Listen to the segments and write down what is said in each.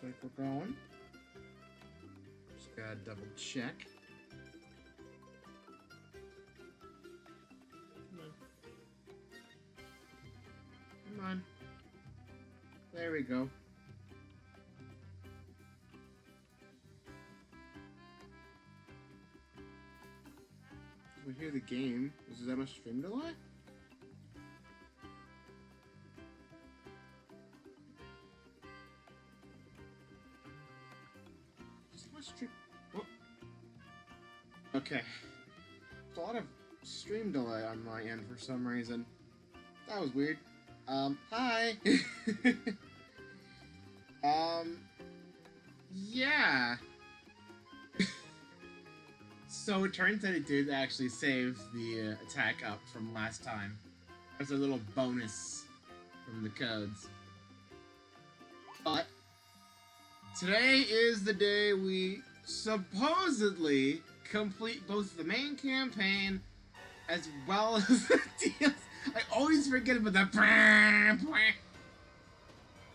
like we're going. Just gotta double check. Come on. Come on. There we go. We hear the game. Is that much stream delay? Oh. Okay. There's a lot of stream delay on my end for some reason. That was weird. Hi! Yeah. So it turns out it did actually save the attack up from last time. There's a little bonus from the codes. But today is the day we supposedly complete both the main campaign as well as the DLC. I always forget about that.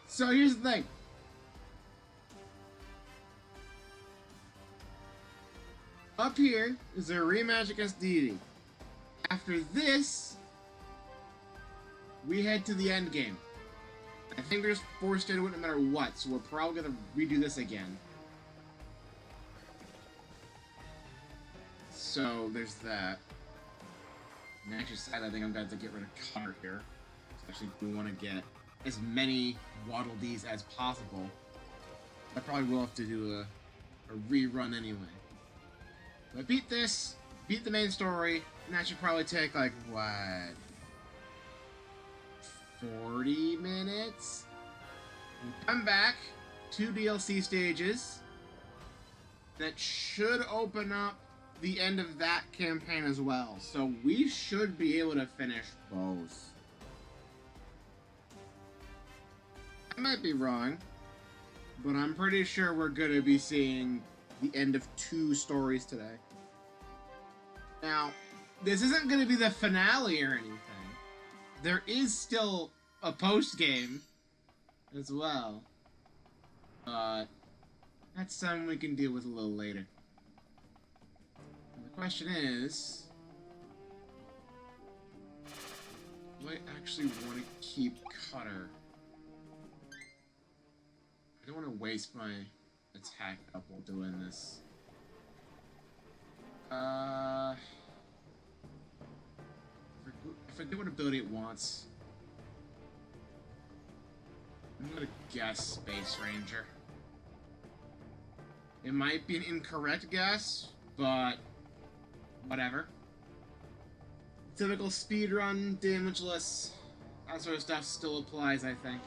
So here's the thing. Up here is a rematch against Deity. After this, we head to the end game. I think we're just forced to do it no matter what, so we're probably gonna redo this again. So there's that. And actually, sad, I think I'm gonna have to get rid of Cutter here. Especially if we want to get as many Waddle Dees as possible. I probably will have to do a rerun anyway. But beat this, beat the main story, and that should probably take, like, what? 40 minutes? And come back, 2 DLC stages. That should open up the end of that campaign as well. So we should be able to finish both. I might be wrong, but I'm pretty sure we're going to be seeing the end of 2 stories today. Now, this isn't going to be the finale or anything. There is still a post-game as well. But that's something we can deal with a little later. And the question is, do I actually want to keep Cutter? I don't want to waste my attack up while doing this. I forget what ability it wants. I'm gonna guess Space Ranger. It might be an incorrect guess, but whatever. Typical speedrun, damageless, that sort of stuff still applies, I think.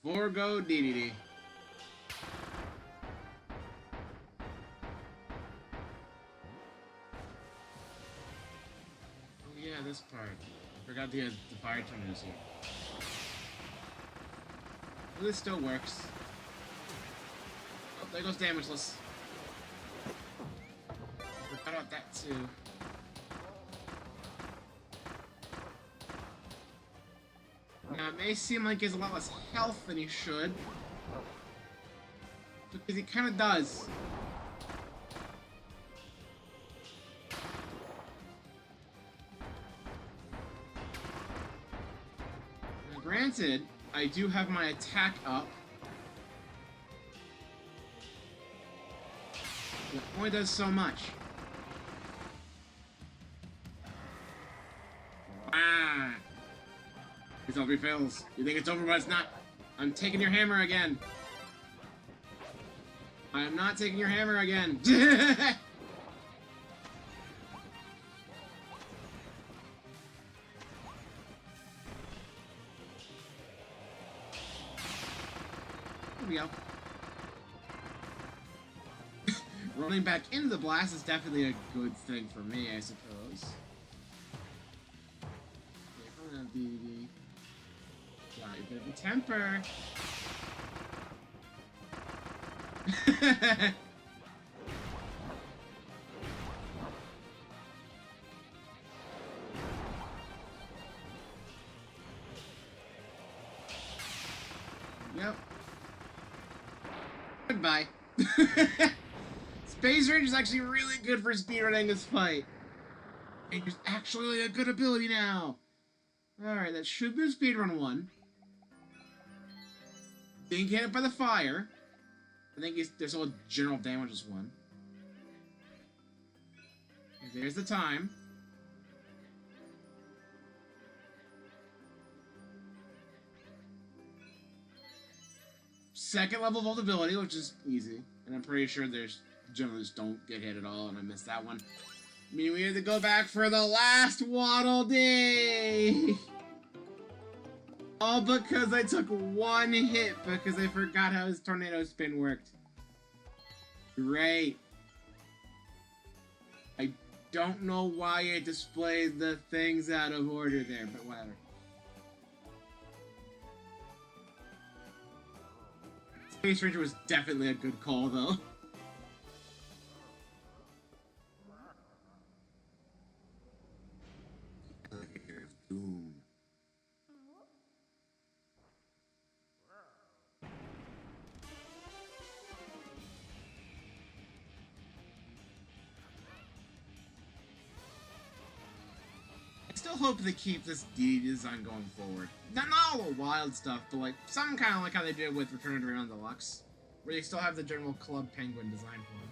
Forgo DDD. Oh yeah, this part. Forgot the fire tornadoes here. Well, this still works. Oh, there goes damageless. Forgot about that too. Now, it may seem like he has a lot less health than he should, because he kind of does. Now, granted, I do have my attack up. It only does so much. Ah! It's over, fails. You think it's over, but it's not. I'm taking your hammer again. I am not taking your hammer again. There we go. Running back into the blast is definitely a good thing for me, I suppose. Okay, hold on, got a bit of a temper. Space Rage is actually really good for speedrunning this fight. And it's actually a good ability now. Alright, that should be speedrun 1. Being hit by the fire. I think there's all general damage as 1. Okay, there's the time. Second level vulnerability, which is easy. And I'm pretty sure there's generally just don't get hit at all, and I missed that one. Meaning we have to go back for the last Waddle Day! All because I took 1 hit because I forgot how his tornado spin worked. Great. I don't know why it displayed the things out of order there, but whatever. Space Ranger was definitely a good call, though. Doom. I still hope they keep this DD design going forward. Not all the wild stuff, but like some kind of like how they did with Return of the Renown Deluxe, where they still have the general Club Penguin design for them.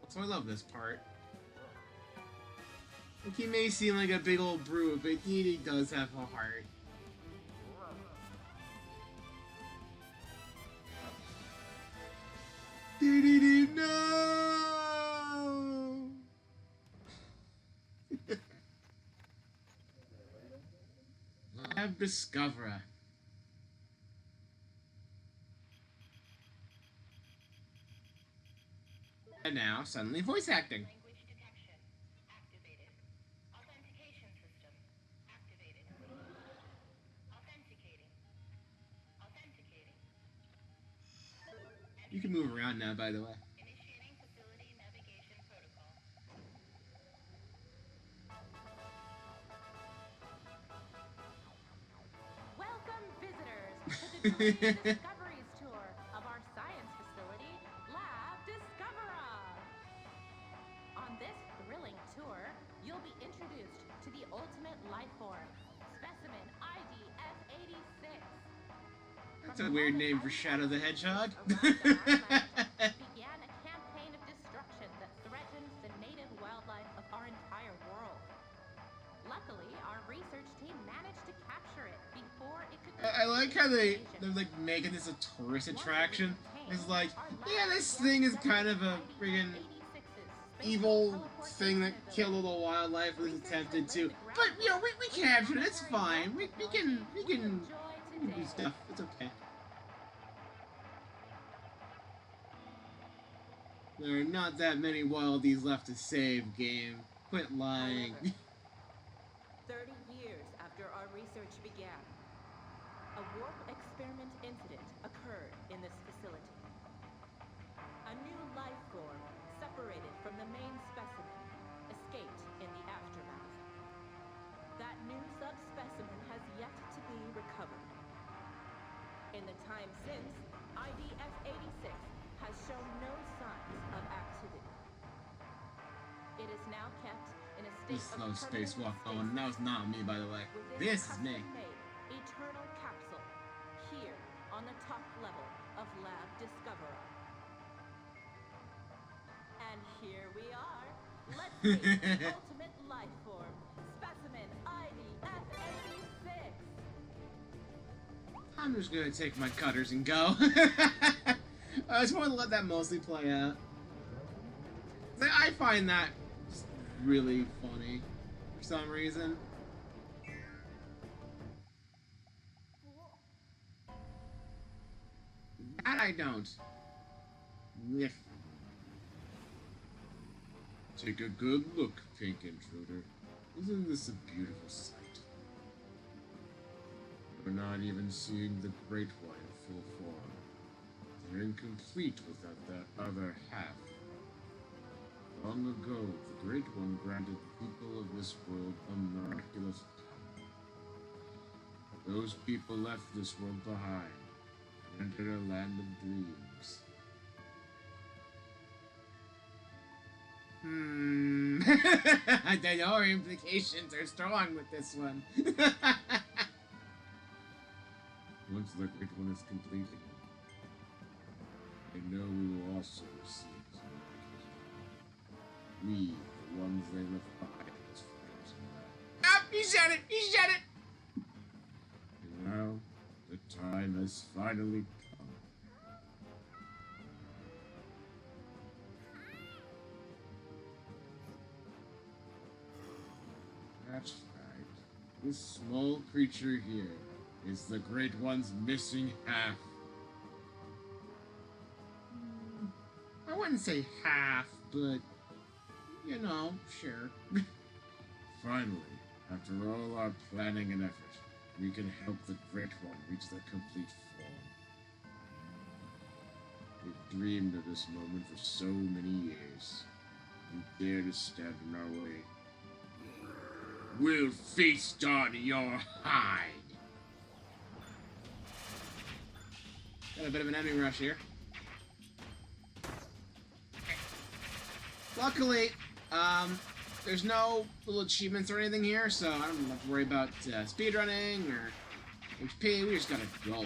So I love this part. Like he may seem like a big old brute, but he does have a heart. Dee no! Lab Discoverer. And now, suddenly voice acting. You can move around now, by the way. Initiating facility navigation protocol. Welcome, visitors, to the Discoveries Tour of our science facility, Lab Discoverer. On this thrilling tour, you'll be introduced to the ultimate life form, specimen ID F86. That's a weird name for Shadow the Hedgehog. Began a campaign of destruction that threatens the native wildlife of our entire world. Luckily, our research team managed to capture it before it could. I like how they're like making this a tourist attraction. It's like, yeah, this thing is kind of a friggin' evil thing that killed all the wildlife and was attempted to. But you know, we captured it. It's fine. We can do stuff. It's okay. There are not that many wildies left to save, game. Quit lying. 30 years after our research began, a warp experiment incident occurred in this facility. A new life form, separated from the main specimen, escaped in the aftermath. That new subspecimen has yet to be recovered. In the time since, IDF-86 has shown no signs of activity. It is now kept in a state This slow of spacewalk permanent going. That was not me, by the way. within This a is me. custom-made eternal capsule here on the top level of Lab Discoverer. And here we are. Let's meet the ultimate life form, specimen IDF-86. I'm just gonna take my cutters and go. I just want to let that mostly play out. I find that just really funny for some reason. That I don't. If. Take a good look, pink intruder. Isn't this a beautiful sight? We're not even seeing the Great One in full form. They're incomplete without that other half. Long ago, the Great One granted people of this world a miraculous power. Those people left this world behind, enter a land of dreams. I know our implications are strong with this one. Once the Great One is completed, I know we will also receive some recognition. We, the ones they left behind as flames in that. Ah, he said it! He said it! And now, the time has finally come. That's right. This small creature here is the Great One's missing half. I wouldn't say half, but, you know, sure. Finally, after all our planning and effort, we can help the Great One reach the complete form. We've dreamed of this moment for so many years. You dare to stand in our way? We'll feast on your hide! Got a bit of an enemy rush here. Luckily, there's no little achievements or anything here, so I don't have to worry about speedrunning or HP. We just gotta go.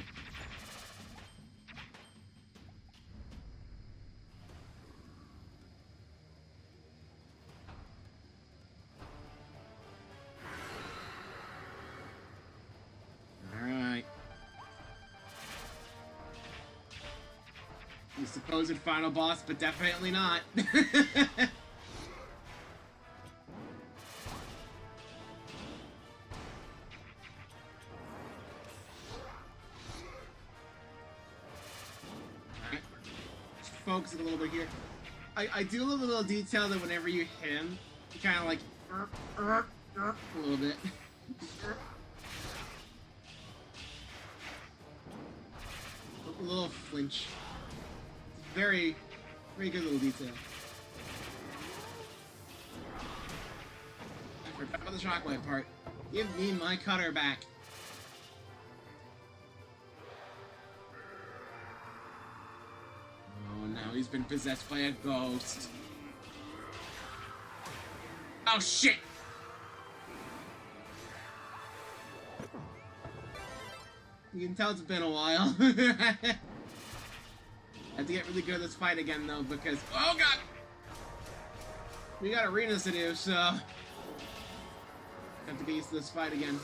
Alright. The supposed final boss, but definitely not. Focus it a little bit here. I do love the little detail that whenever you hit him, you kind of like a little bit. A little flinch. Very, very good little detail. I forgot about the shockwave part. Give me my cutter back. Now he's been possessed by a ghost. Oh shit! You can tell it's been a while. I have to get really good at this fight again though, because oh god! We got arenas to do, so I have to get used to this fight again.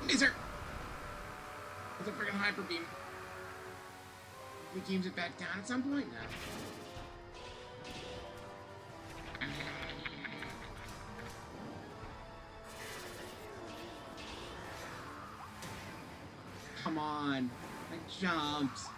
Laser! It's a freaking hyper beam. He keeps it back down at some point now. Come on, that jumps.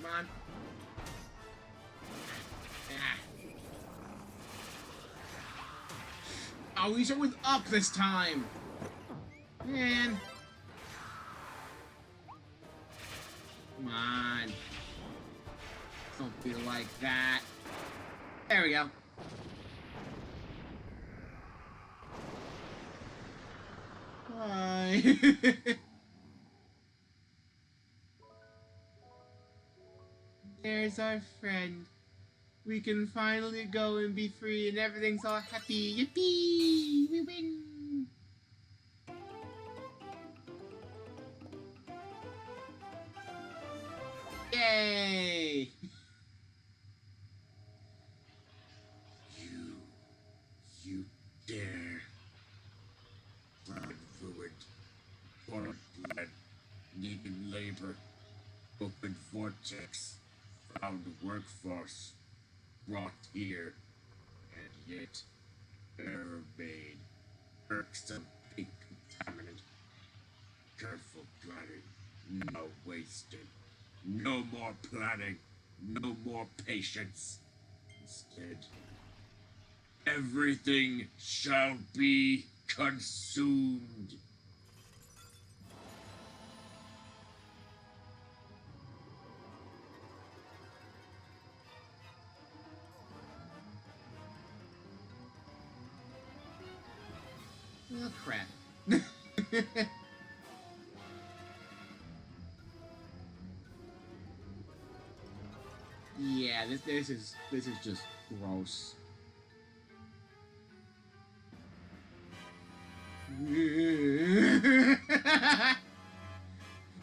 Come on. Oh, these are with up this time. Man. Come on. Don't feel like that. There we go. Bye. There's our friend. We can finally go and be free and everything's all happy. Yippee! We win! Yay! You dare. Blood fluid. Foreign blood. Needed labor. Open vortex. Found workforce. Brought here, and yet, error made, irksome pink contaminant. Careful planning, no wasted, no more planning. No more patience. Instead, everything shall be consumed. Oh, crap. Yeah, this is just gross.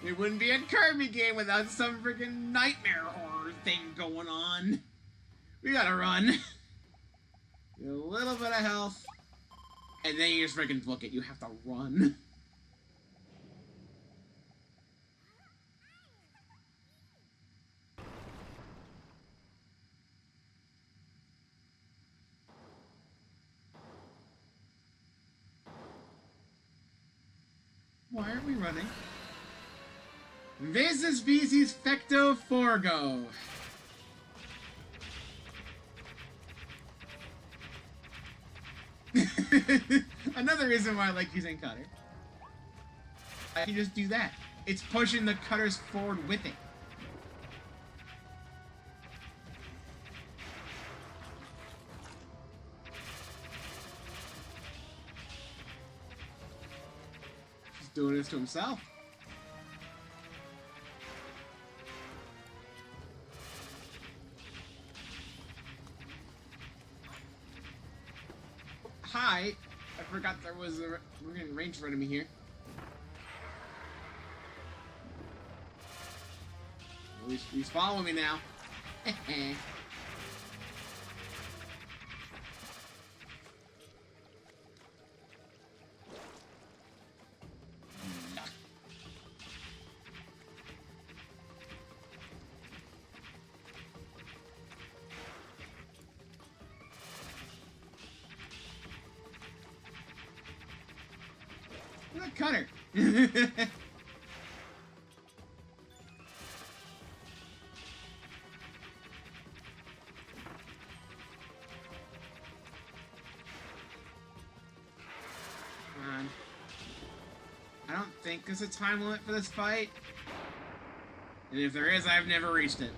It wouldn't be a Kirby game without some freaking nightmare horror thing going on. We gotta run. Get a little bit of health, and then you just freaking book it. You have to run. Why are we running? Vesis Vesis Fecto Forgo. Another reason why I like using Cutter. I can just do that. It's pushing the cutters forward with it. He's doing this to himself. Hi. I forgot there was a range for enemy here. He's following me now. Look, Cutter. I don't think there's a time limit for this fight. And if there is, I've never reached it.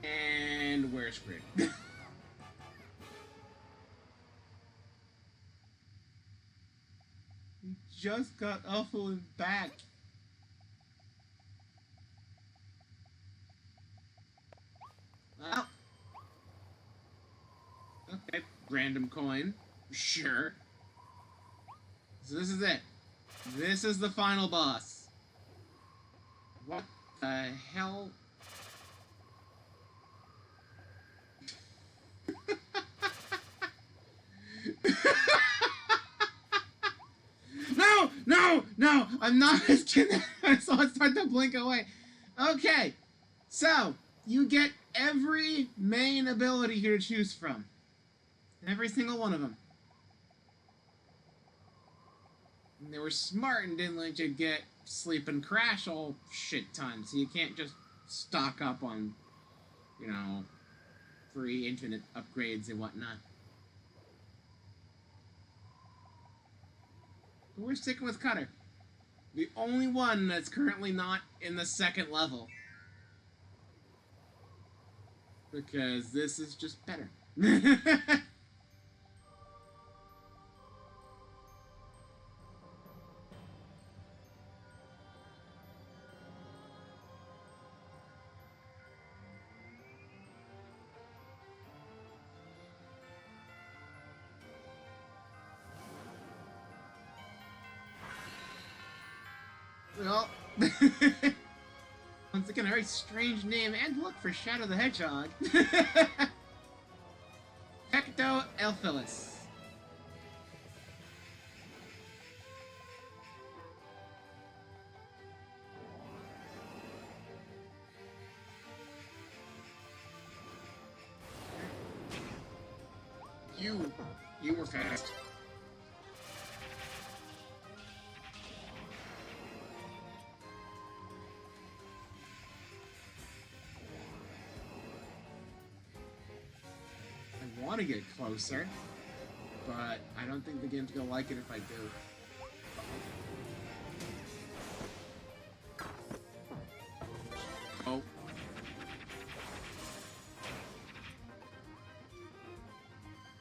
And we're screwed. We just got awful and back. Well. Okay, random coin. Sure. So this is it. This is the final boss. What the hell? No! No! No! I'm not just kidding. I saw it start to blink away. Okay. So, you get every main ability here to choose from. Every single one of them. And they were smart and didn't let you get sleep and crash all shit ton. So you can't just stock up on, you know, free infinite upgrades and whatnot. But we're sticking with Cutter. The only one that's currently not in the second level. Because this is just better. Well, once again, a very strange name and look for Shadow the Hedgehog. Pecto Elphilis. You were fast. I want to get closer, but I don't think the game's gonna like it if I do. Oh.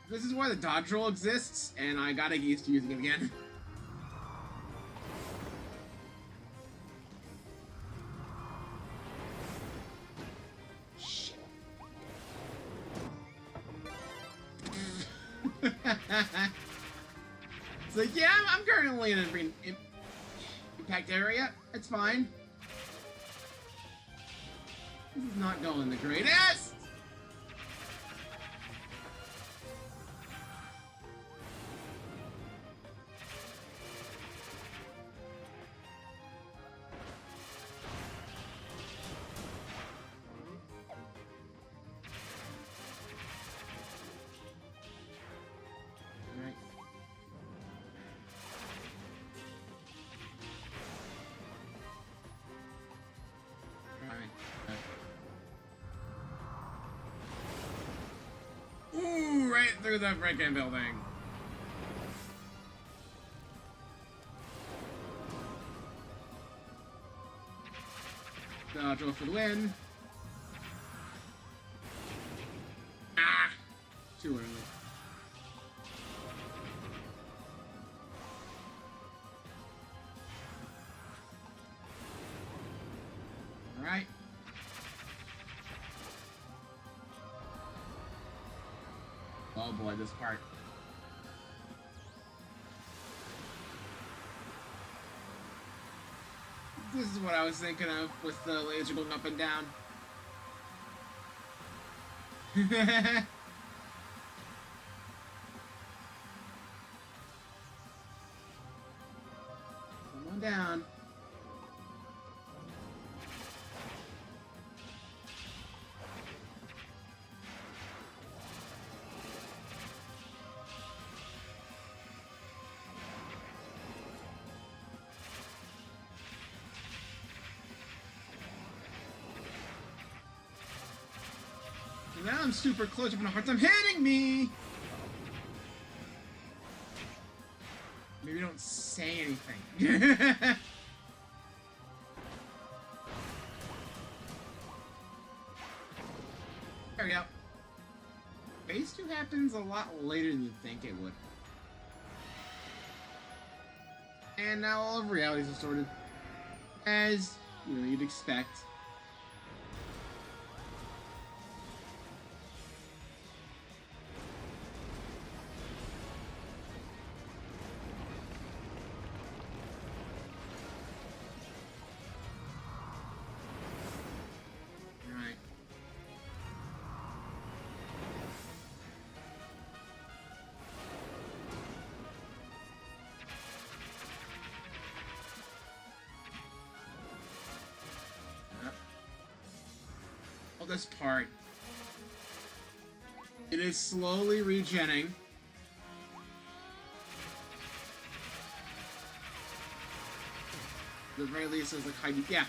This is why the dodge roll exists, and I gotta get used to using it again. Shit. It's like, yeah, I'm currently in an impact area. It's fine. This is not going the greatest. Ooh, right through the freaking building. Dodge roll for the win. Ah! Too early. Alright. Oh boy, this part. This is what I was thinking of with the laser going up and down. Come on down. Now I'm super close, I'm having a hard time hitting me! Maybe don't say anything. There we go. Phase 2 happens a lot later than you think it would. And now all of realities are sorted. As, you know, you'd expect. This part. It is slowly regenning. At the very least, it's like yeah.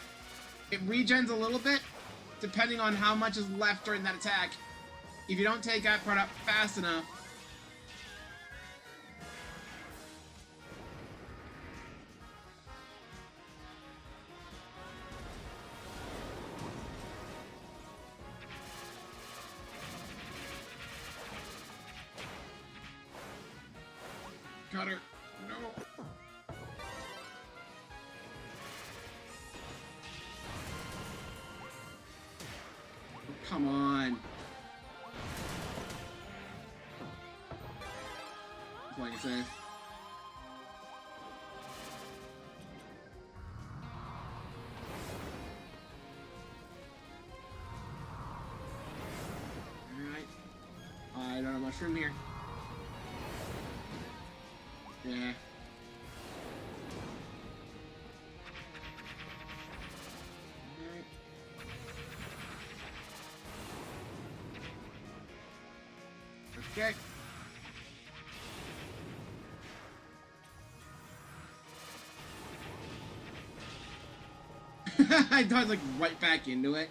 It regens a little bit, depending on how much is left during that attack. If you don't take that part up fast enough. Cutter. No. Come on. Playing it safe. Alright. I don't have much room here. Yeah. Alright. Okay. I dodged like right back into it.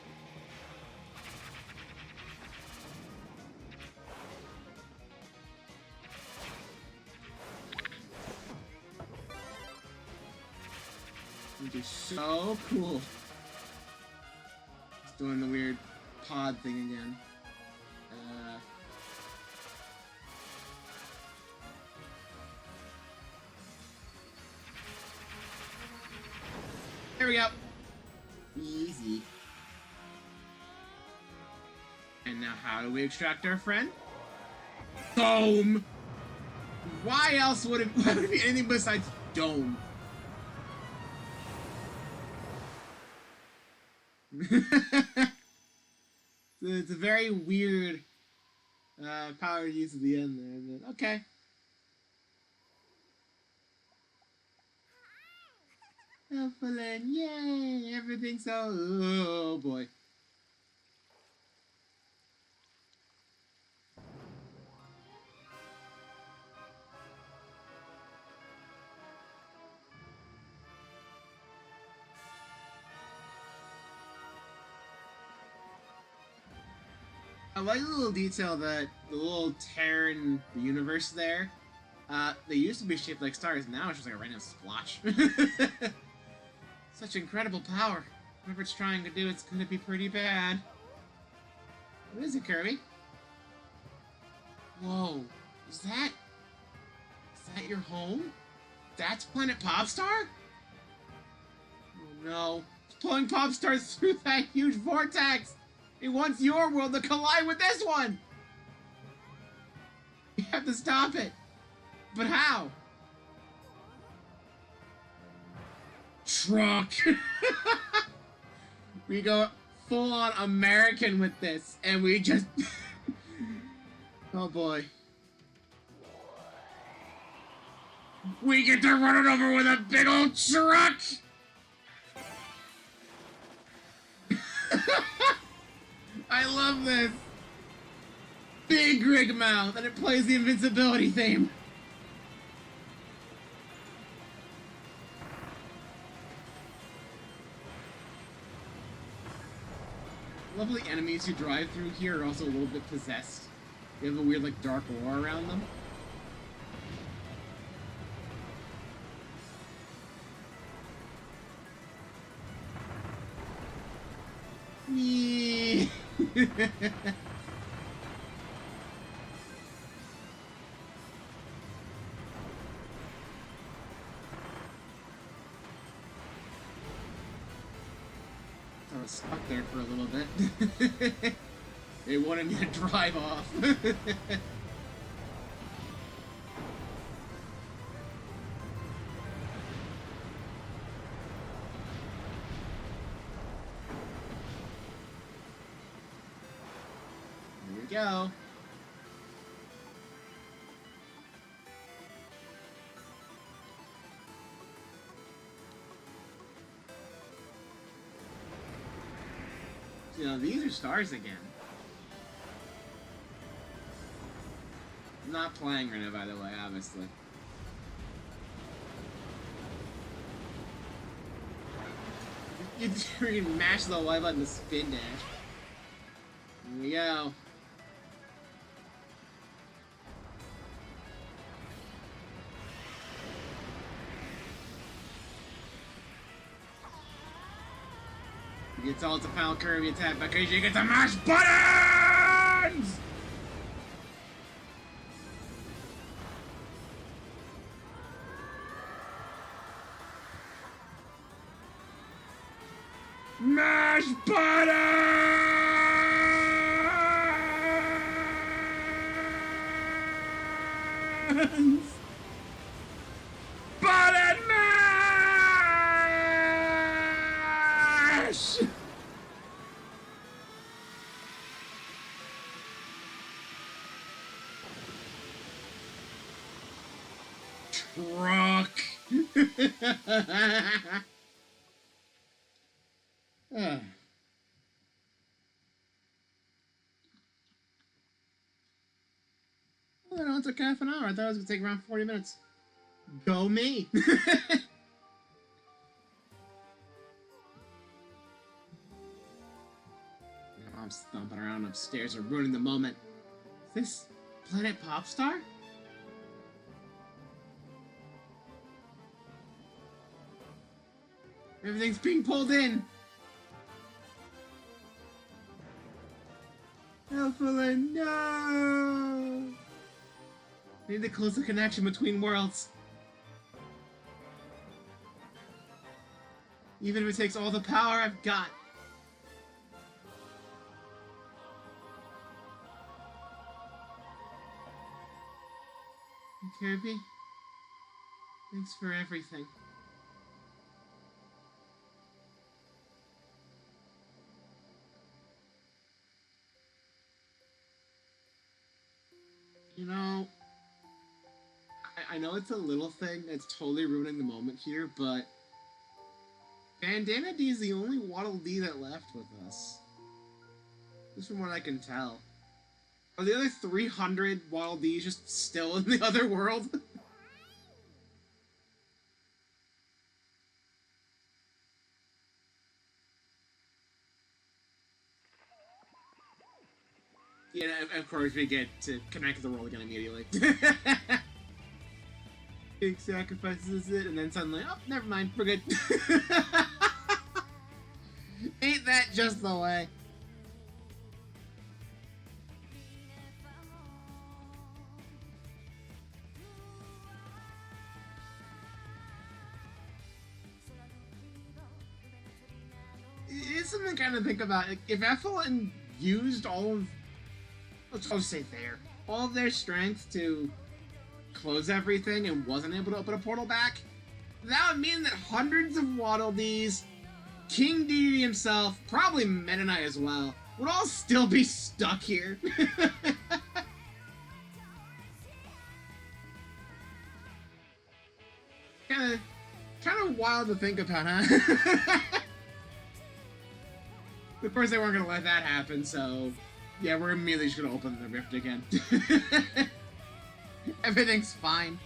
Which is so cool. It's doing the weird pod thing again. There we go. Easy. And now how do we extract our friend? Dome! Why else would it be anything besides dome? It's a very weird power use at the end there. But okay. Elfalin, yay! Everything's so... Oh boy. I like the little detail that the little tear in the universe there, they used to be shaped like stars, now it's just like a random splotch. Such incredible power. Whatever it's trying to do, it's gonna be pretty bad. What is it, Kirby? Whoa, is that your home? That's Planet Popstar? Oh no, it's pulling Popstars through that huge vortex! It wants your world to collide with this one! You have to stop it. But how? Truck! We go full-on American with this, and we just... Oh boy. We get to run it over with a big old truck! I love this! Big rig mouth, and it plays the invincibility theme. Lovely enemies who drive through here are also a little bit possessed. They have a weird, like, dark aura around them. Yeah. I was stuck there for a little bit. They wanted me to drive off. Here we go. You know, these are stars again. I'm not playing right now, by the way, obviously. You freaking mash the Y button to spin dash. Here we go. It's all to pound Kirby attack because you get to mash buttons! Mash buttons! Button mash! Truck! Well, it only took half an hour. I thought it was going to take around 40 minutes. Go me! around upstairs are ruining the moment. Is this Planet Popstar? Everything's being pulled in. Alpha, no! I need to close the connection between worlds. Even if it takes all the power I've got. Kirby, thanks for everything. You know, I know it's a little thing that's totally ruining the moment here, but Bandana D is the only Waddle Dee that left with us. Just from what I can tell. Are the other 300 Waddle Dees just still in the other world? Yeah, of course we get to connect to the world again immediately. Big sacrifices it, and then suddenly, oh, never mind, we're good. Ain't that just the way? It's something to kind of think about. If Ethelyn used all of, let's just say all of their strength to close everything and wasn't able to open a portal back, that would mean that hundreds of Waddle Dees, King Dedede himself, probably Meta Knight as well, would all still be stuck here. kind of wild to think about, huh? Of course, they weren't gonna let that happen, so yeah, we're immediately just gonna open the rift again. Everything's fine.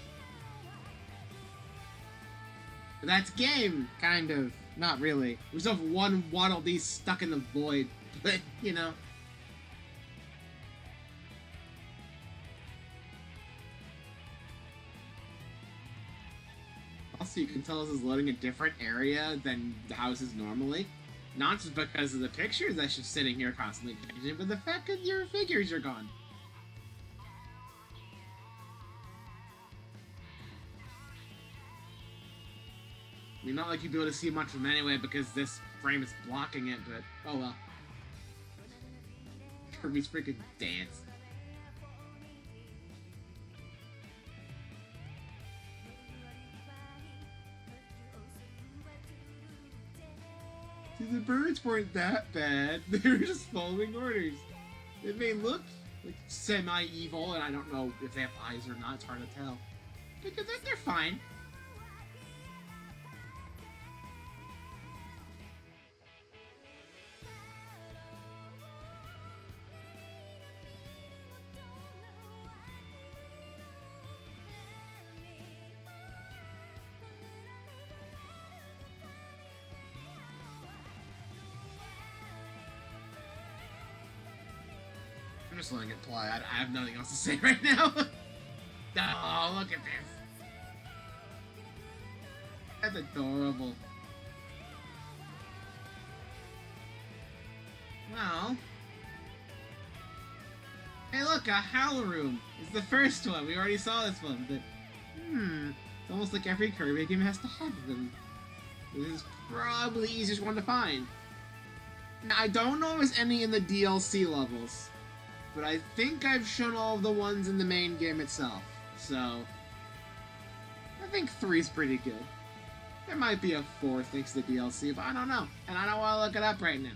That's game, kind of. Not really. We still have one Waddle Dee stuck in the void, but, you know. Also, you can tell this is loading a different area than the house is normally. Not just because of the pictures that's just sitting here constantly changing, but the fact that your figures are gone. I mean, not like you'd be able to see much of them anyway because this frame is blocking it, but oh well. Kirby's freaking dance. See, the birds weren't that bad. They were just following orders. They may look like semi-evil, and I don't know if they have eyes or not. It's hard to tell. But they're fine. I'm just letting it play. I have nothing else to say right now. Oh, look at this. That's adorable. Well. Hey, look, a Howl Room. It's the first one. We already saw this one, but it's almost like every Kirby game has to have them. This is probably the easiest one to find. Now, I don't know if there's any in the DLC levels, but I think I've shown all of the ones in the main game itself, so I think 3's pretty good. There might be a 4 thanks to the DLC, but I don't know, and I don't want to look it up right now.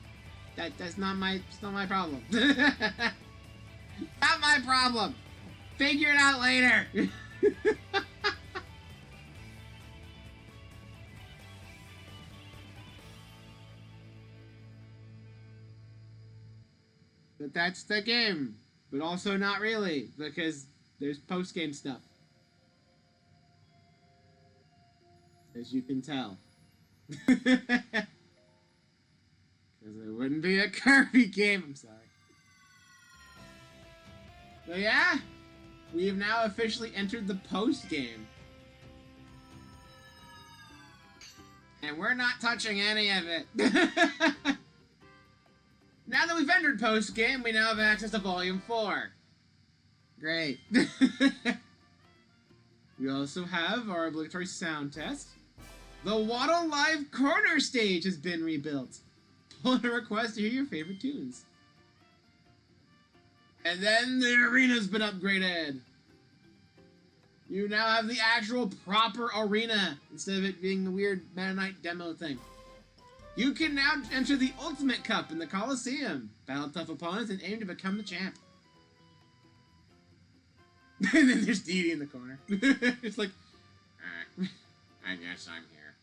That's not my problem. Not my problem. Figure it out later. But that's the game. But also not really, because there's post-game stuff. As you can tell. Because it wouldn't be a Kirby game, I'm sorry. So yeah, we have now officially entered the post game. And we're not touching any of it. Now that we've entered post game, we now have access to Volume 4. Great. We also have our obligatory sound test. The Waddle Live Corner stage has been rebuilt. Pull a request to hear your favorite tunes. And then the arena's been upgraded. You now have the actual proper arena instead of it being the weird Meta Knight demo thing. You can now enter the Ultimate Cup in the Coliseum, battle tough opponents, and aim to become the champ. And then there's Dee Dee in the corner. It's like, alright, I guess I'm here.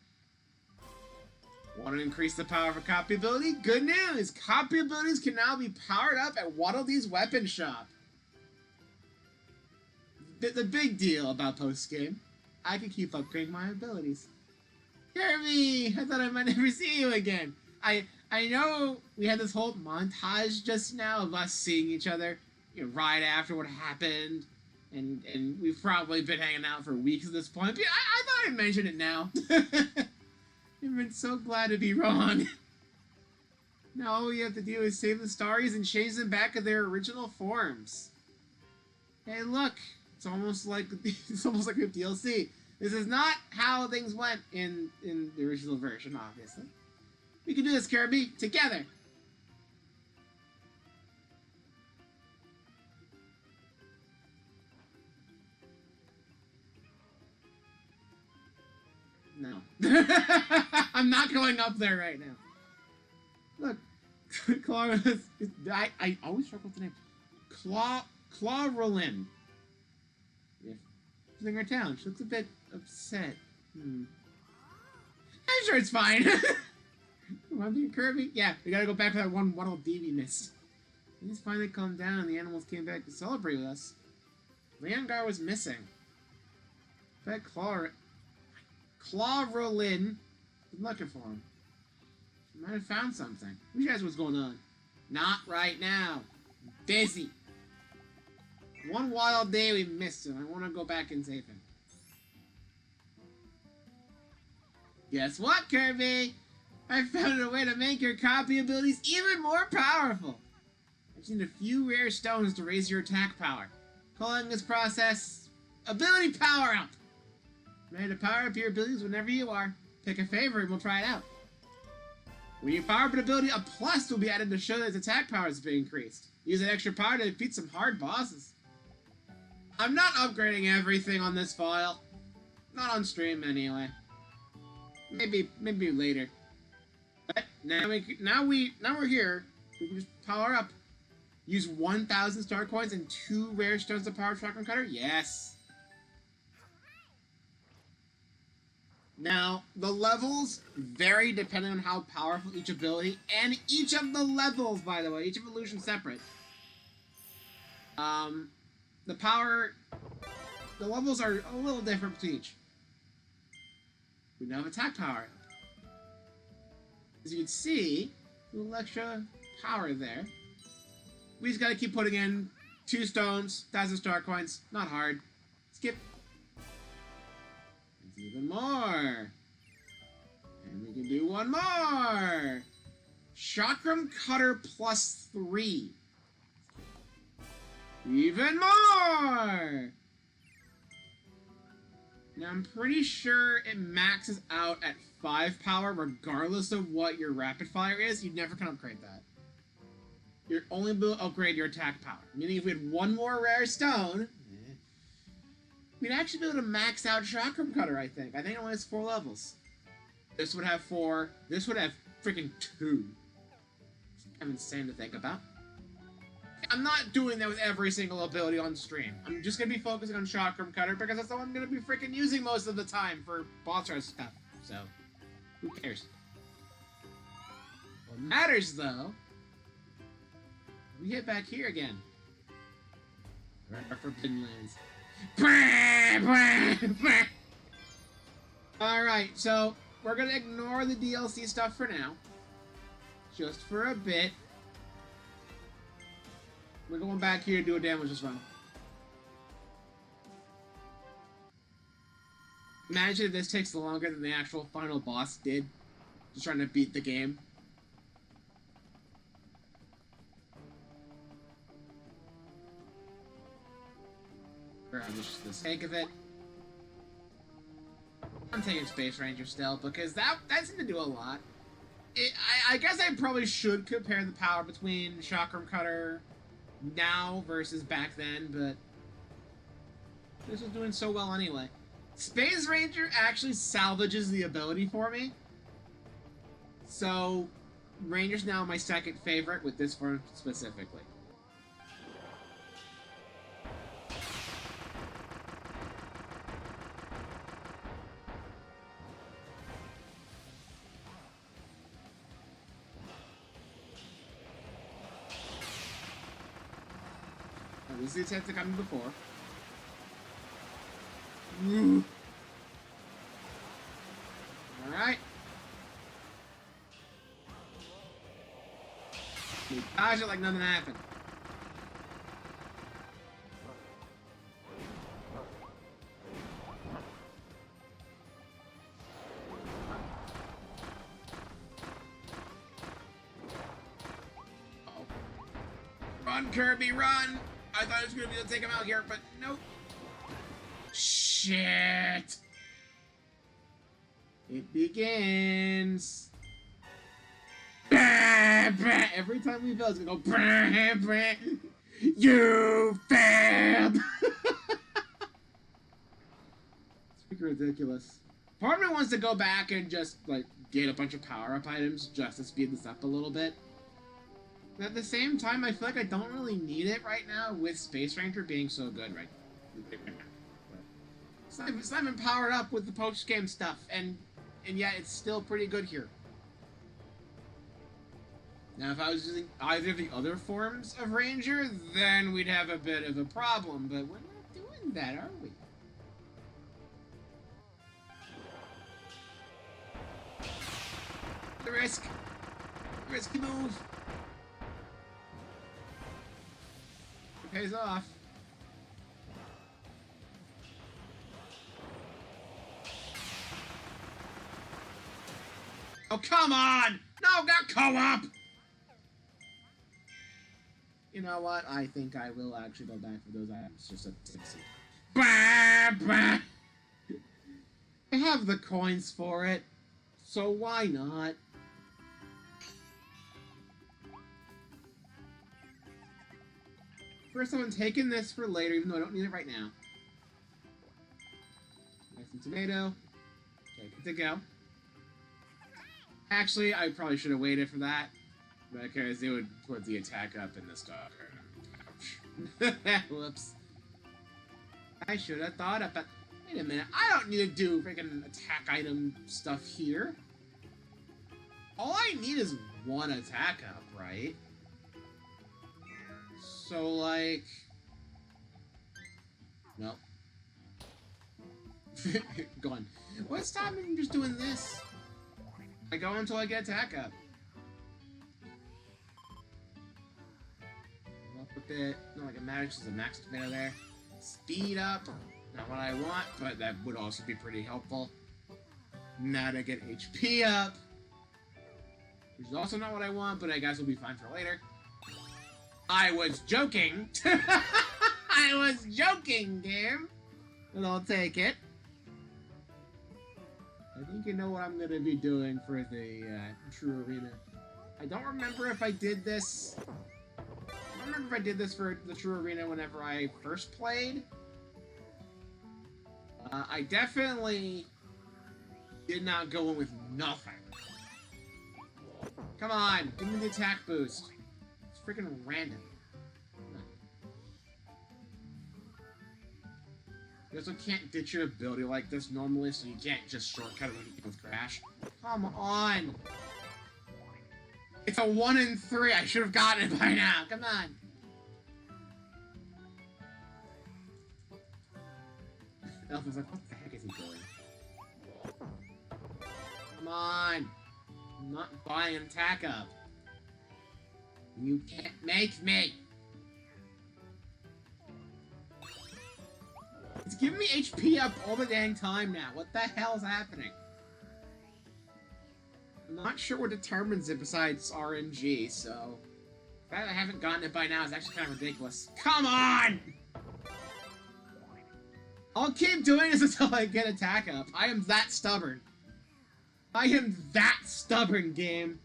Want to increase the power of copy ability? Good news! Copy abilities can now be powered up at Waddle Dee's weapon shop. The big deal about post-game, I can keep upgrading my abilities. Kirby! I thought I might never see you again. I know we had this whole montage just now of us seeing each other, you know, right after what happened. And we've probably been hanging out for weeks at this point. But I thought I'd mention it now. I've been so glad to be wrong. Now all we have to do is save the Starries and change them back to their original forms. Hey, look! It's almost like a DLC. This is not how things went in the original version, obviously. We can do this, Kirby, together. No. I'm not going up there right now. Look. I always struggle with the name. Clawrolin. Yeah. She's in her town. She looks a bit upset. I'm sure it's fine. Want to be Kirby? Yeah, we gotta go back to that one Waddle Dee we missed. Things finally calmed down and the animals came back to celebrate with us. Leongar was missing. That Clawrolin was looking for him. She might have found something. Who knows what's going on? Not right now. Busy. One wild day we missed him. I want to go back and save him. Guess what, Kirby? I found a way to make your copy abilities even more powerful. I've seen a few rare stones to raise your attack power. Calling this process Ability Power Up. Ready to power up your abilities whenever you are. Pick a favorite and we'll try it out. When you power up an ability, a plus will be added to show that its attack power has been increased. Use that extra power to defeat some hard bosses. I'm not upgrading everything on this file. Not on stream anyway. Maybe later. But now we're here. We can just power up. Use 1,000 star coins and 2 rare stones to power Shotgun Cutter? Yes. Now, the levels vary depending on how powerful each ability, and each of the levels, by the way, each evolution's separate. The levels are a little different between each. We now have attack power. As you can see, a little extra power there. We just gotta keep putting in 2 stones, 1,000 star coins. Not hard. Skip. There's even more. And we can do one more. Chakram Cutter +3. Even more. Now I'm pretty sure it maxes out at 5 power regardless of what your rapid fire is. You never can upgrade that. You're only able to upgrade your attack power. Meaning if we had one more rare stone, we'd actually be able to max out Chakram Cutter, I think. I think it only has 4 levels. This would have 4. This would have freaking 2. I'm insane to think about. I'm not doing that with every single ability on stream. I'm just going to be focusing on Chakram Cutter because that's the one I'm going to be freaking using most of the time for boss rush stuff. So, who cares? What matters, though, we hit back here again. Our Forbidden Lands. Alright, so we're going to ignore the DLC stuff for now. Just for a bit. We're going back here to do a damageless run. Imagine if this takes longer than the actual final boss did. Just trying to beat the game. For just the sake of it. I'm taking Space Ranger still, because that seemed to do a lot. I guess I probably should compare the power between Chakram Cutter now versus back then, but this was doing so well anyway. Space Ranger actually salvages the ability for me. So, Ranger's now my second favorite, with this form specifically. This is the attempt to come before. Alright. We dodge it like nothing happened. Uh-oh. Run, Kirby, run! I thought I was going to be able to take him out here, but nope. Shit! It begins. Bah, bah. Every time we fail, it's going to go. Bah, bah. You failed! It's freaking ridiculous. Part of me wants to go back and just, like, get a bunch of power-up items just to speed this up a little bit. But at the same time, I feel like I don't really need it right now with Space Ranger being so good right now. It's not even powered up with the post-game stuff, and yet it's still pretty good here. Now, if I was using either of the other forms of Ranger, then we'd have a bit of a problem, but we're not doing that, are we? The risk. Risky move. It pays off. Oh, come on! No, not co-op! You know what? I think I will actually go back for those items just to see. Bah, bah. I have the coins for it, so why not? First, I'm taking this for later, even though I don't need it right now. Nice and tomato. Okay, good to go. Actually, I probably should have waited for that, because it would put the attack up in the stock. Ouch. Whoops. I should have thought about. Wait a minute, I don't need to do freaking attack item stuff here. All I need is one attack up, right? So, like... Nope. Gone. What's stopping me just doing this? I go until I get attack up. Up a bit. Not like it matters, there's a max tomato there. Speed up. Not what I want, but that would also be pretty helpful. Now to get HP up. Which is also not what I want, but I guess will be fine for later. I was joking. I was joking, game. But I'll take it. I think you know what I'm going to be doing for the True Arena. I don't remember if I did this. I don't remember if I did this for the True Arena whenever I first played. I definitely did not go in with nothing. Come on, give me the attack boost. It's freaking random. You also can't ditch your ability like this normally, so you can't just shortcut it with Crash. Come on! It's a 1 in 3. I should have gotten it by now. Come on. Elf was like, what the heck is he doing? Come on! I'm not buying an attack up. You can't make me! It's giving me HP up all the dang time now. What the hell's happening? I'm not sure what determines it besides RNG, so... the fact that I haven't gotten it by now is actually kind of ridiculous. Come on! I'll keep doing this until I get attack up. I am that stubborn. I am that stubborn, game.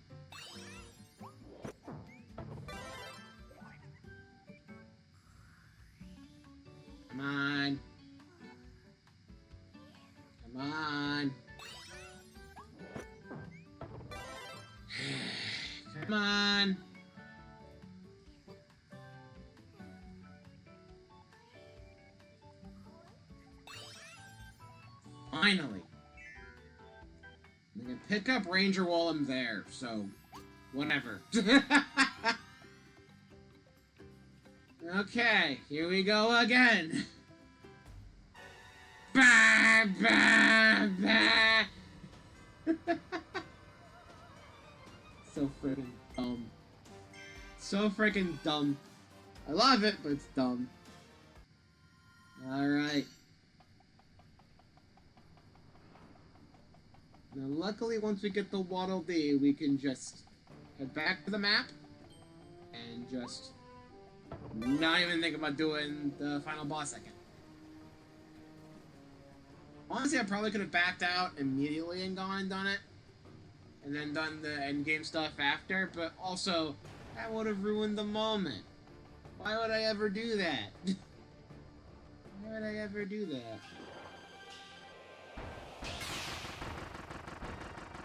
Come on. Come on. Come on. Finally. I'm gonna pick up Ranger while I'm there, so whatever. Okay, here we go again. Bah, bah, bah. So freaking dumb. So freaking dumb. I love it, but it's dumb. Alright. Now, luckily, once we get the Waddle Dee, we can just head back to the map and just not even think about doing the final boss again. Honestly, I probably could have backed out immediately and gone and done it, and then done the endgame stuff after, but also, that would have ruined the moment. Why would I ever do that? Why would I ever do that?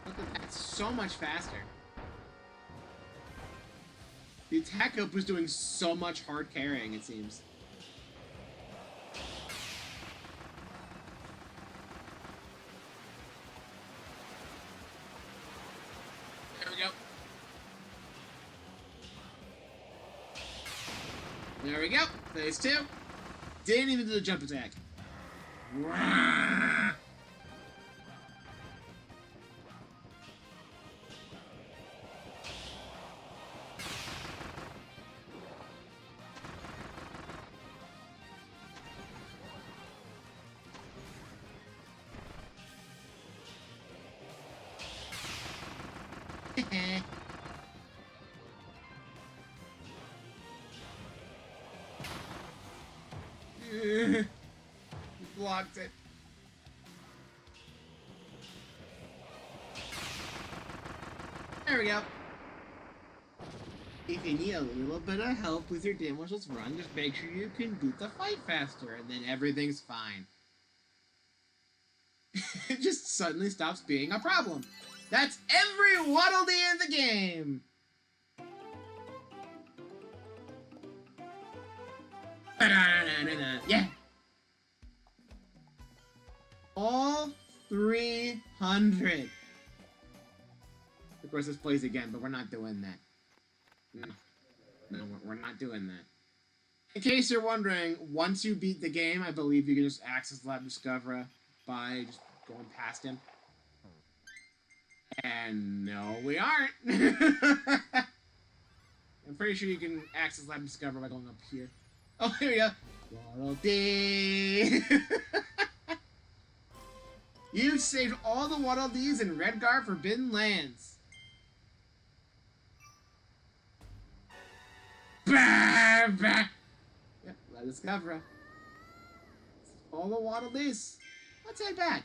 Look at that, so much faster. The attack up was doing so much hard carrying, it seems. There we go. There we go. Phase 2. Didn't even do the jump attack. Blocked it. There we go. If you need a little bit of help with your Damsel's run, just make sure you can beat the fight faster, and then everything's fine. It just suddenly stops being a problem. That's every Waddle Dee in the game! Yeah! All 300. Of course, this plays again, but we're not doing that. No, we're not doing that. In case you're wondering, once you beat the game, I believe you can just access Lab Discoverer by just going past him. And no, we aren't. I'm pretty sure you can access Lab Discoverer by going up here. Oh, here we go. Waddle Dee. You've saved all the Waddle Dees in Redgar Forbidden Lands. Bah, bah. Yep, Lab Discoverer. All the Waddle Dees. Let's head back.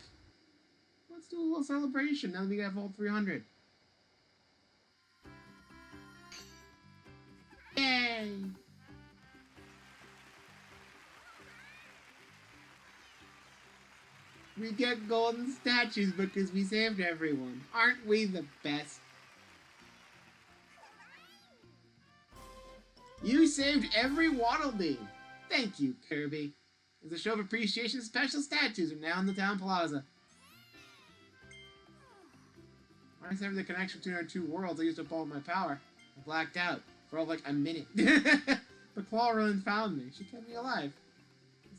Let's do a little celebration now that we have all 300. Yay! We get golden statues because we saved everyone. Aren't we the best? You saved every Waddle Dee. Thank you, Kirby. As a show of appreciation, special statues are now in the town plaza. When I severed the connection between our two worlds, I used up all of my power. I blacked out for like a minute. But Clawrun found me. She kept me alive.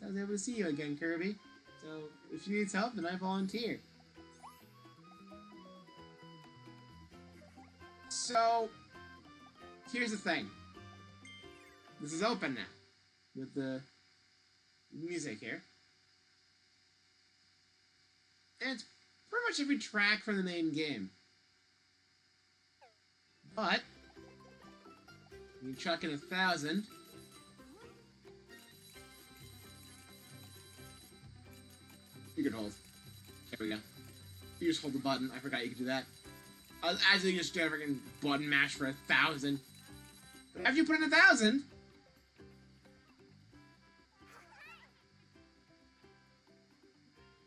I was able to see you again, Kirby. So, if she needs help, then I volunteer. So, here's the thing. This is open now. With the music here. And it's pretty much every track from the main game. But you chuck in 1,000. You can hold. There we go. You just hold the button. I forgot you could do that. As you just do a freaking button mash for 1,000. But after you put in 1,000,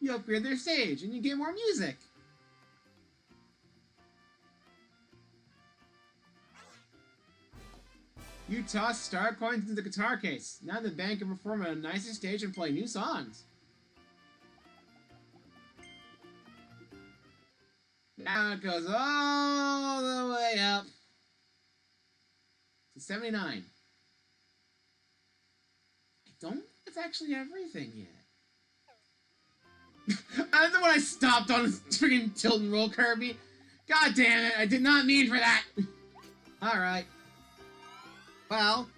you upgrade their stage and you get more music. You toss star coins into the guitar case. Now the band can perform on a nicer stage and play new songs. Now it goes all the way up to 79. I don't think it's actually everything yet. I don't know when I stopped on this freaking tilt and roll Kirby. God damn it, I did not mean for that. Alright. Well,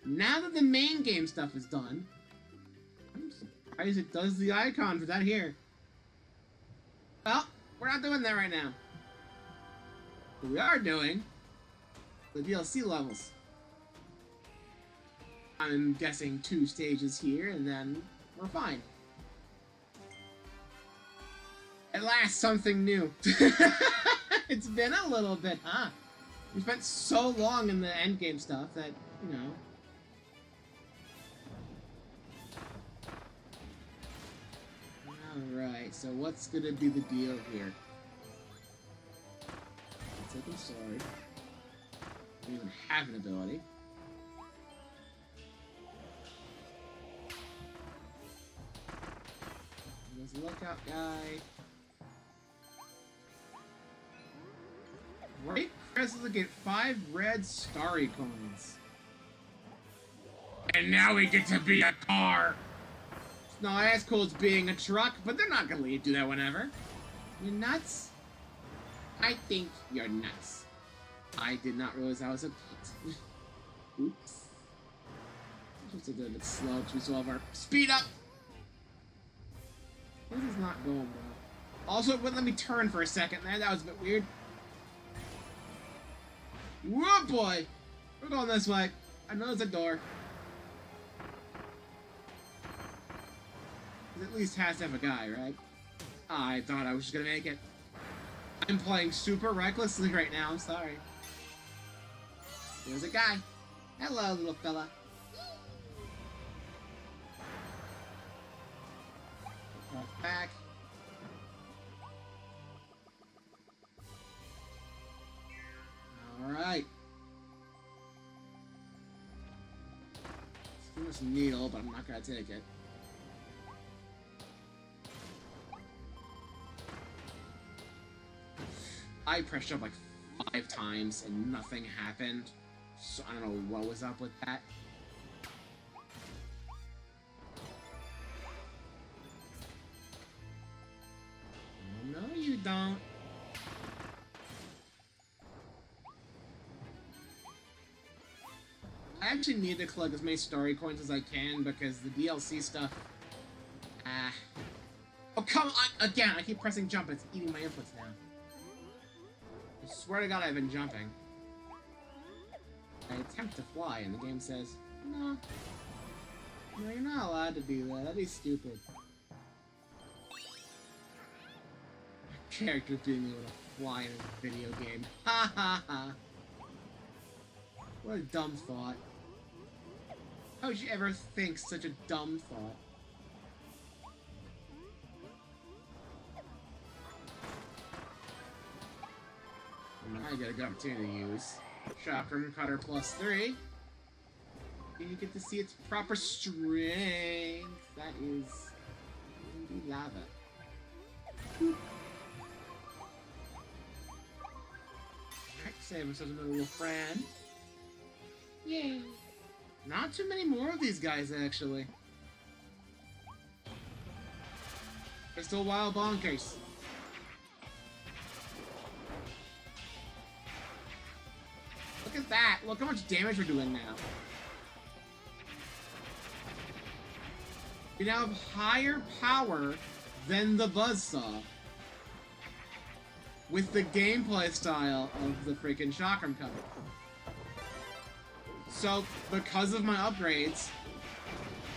now that the main game stuff is done, I'm surprised it does the icon for that here. Well, we're not doing that right now. But we are doing the DLC levels. I'm guessing 2 stages here, and then we're fine. At last, something new. It's been a little bit, huh? We spent so long in the endgame stuff that, you know. Alright, so what's gonna be the deal here? Let's take a sword. We don't even have an ability. There's a lookout guy. Right? Crystals to get 5 red starry coins. And now we get to be a car! It's not as cool as being a truck, but they're not gonna let you do that whenever. You nuts? I think you're nuts. I did not realize I was a pet. Oops. I'm supposed to do a bit slow because we still have our speed up! This is not going well. Also, it wouldn't let me turn for a second there. That was a bit weird. Whoa, boy! We're going this way. I know there's a door. It at least has to have a guy, right? I thought I was just gonna make it. I'm playing super recklessly right now, I'm sorry. There's a guy. Hello, little fella. Walk back. Alright. It's almost needle, but I'm not gonna take it. I pressed jump like 5 times and nothing happened. So I don't know what was up with that. Oh, no, you don't. I actually need to collect as many story coins as I can because the DLC stuff... Oh, come on! Again, I keep pressing jump. It's eating my inputs now. I swear to God I've been jumping. I attempt to fly and the game says, no. No, you're not allowed to do that. That'd be stupid. Characters being able to fly in a video game. Ha ha ha. What a dumb thought. How would you ever think such a dumb thought? Now I get a good opportunity to use Chakram Cutter +3. And you get to see its proper strength. That is indeed lava. Alright, save ourselves another little friend. Yay! Not too many more of these guys, actually. They're still wild bonkers. Look at that! Look how much damage we're doing now. We now have higher power than the Buzzsaw. with the gameplay style of the freaking chakram cutter. So, because of my upgrades,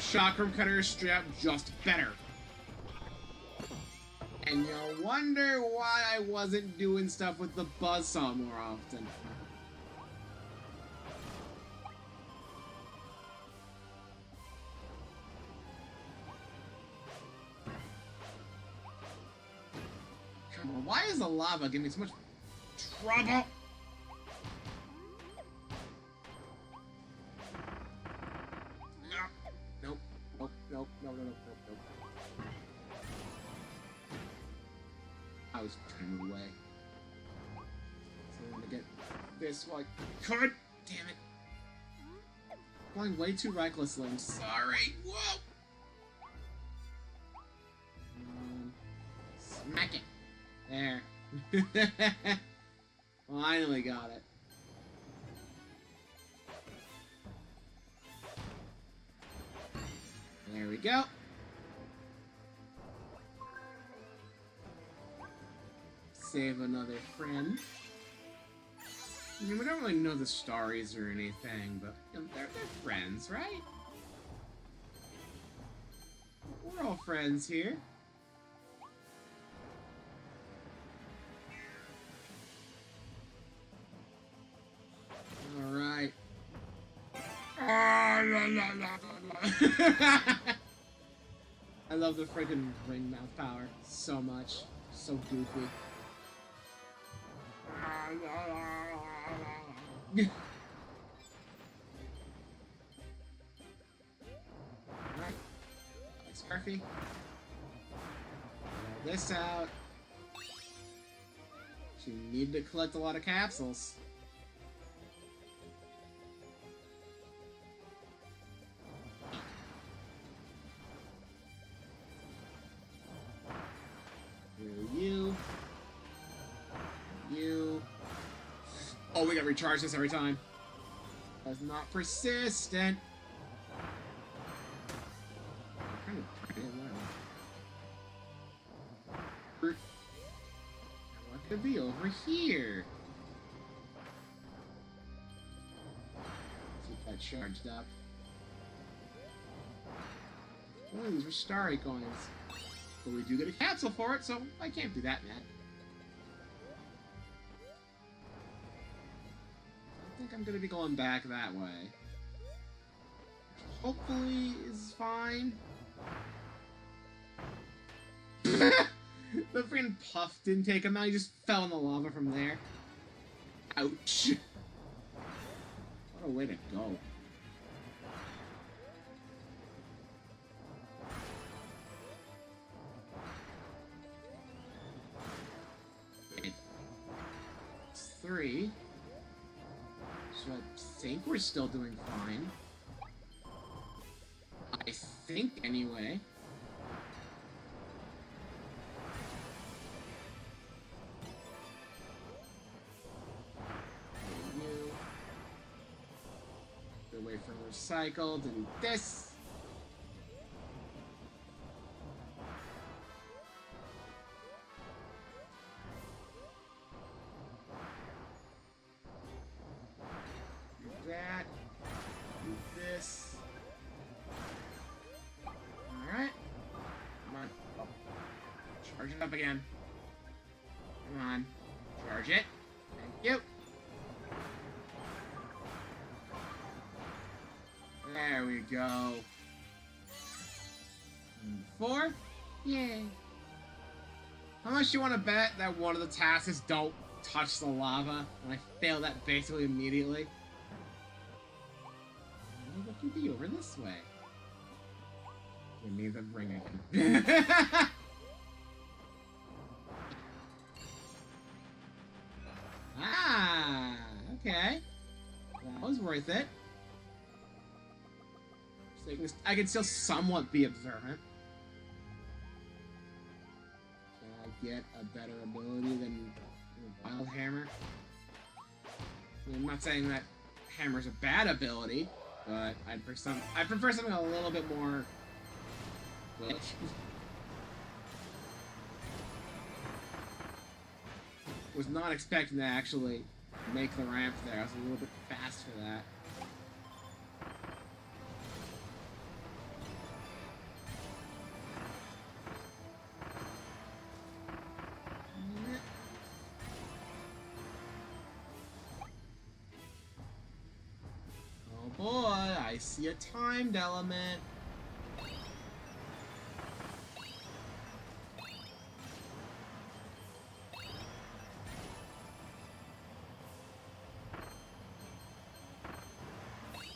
chakram cutter is straight up just better. And you'll wonder why I wasn't doing stuff with the buzzsaw more often. Come on, why is the lava giving me so much trouble? Nope. I was turning away. So I'm gonna get this while I could. Damn it. Going way too recklessly. I'm sorry. Whoa! Smack it. There. Finally got it. There we go. Save another friend. I mean, we don't really know the stories or anything, but you know, they're friends, right? We're all friends here. Alright. I love the freaking ring mouth power so much. So goofy. Alright. Scarfy. Roll this out. She need to collect a lot of capsules. You. Oh, we gotta recharge this every time. That's not persistent. What could be over here? Keep that charged up. Oh, these were starry coins. But we do get a capsule for it, so I can't be that mad. I think I'm gonna be going back that way. Hopefully is fine. The freaking puff didn't take him out, he just fell in the lava from there. Ouch. What a way to go. It's 3. So I think we're still doing fine. I think, anyway. Wait for recycled and this. Do that. Do this. Alright. Come on. Oh. Charge it up again. Come on. Charge it. Thank you. There we go. And 4? Yay. How much do you want to bet that one of the tasks is don't touch the lava? And I fail that basically immediately. What can be over this way? Give me the ring again. Ah, okay. That was worth it. I can still somewhat be observant. Can I get a better ability than Wild Hammer? I mean, I'm not saying that Hammer's a bad ability, but I prefer something a little bit more glitch. Was not expecting to actually make the ramp there. I was a little bit fast for that. Oh boy, I see a timed element.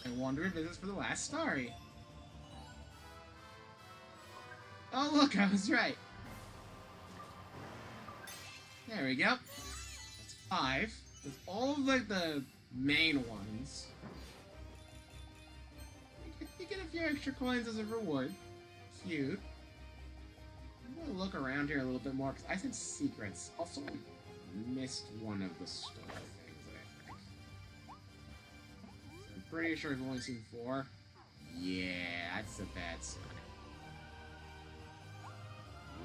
I wonder if this is for the last story. Oh look, I was right. There we go. That's 5. That's all of like the main ones. You get a few extra coins as a reward. Cute. I'm gonna look around here a little bit more because I said secrets. Also, missed one of the story things, I think. So I'm pretty sure I've only seen 4. Yeah, that's a bad sign.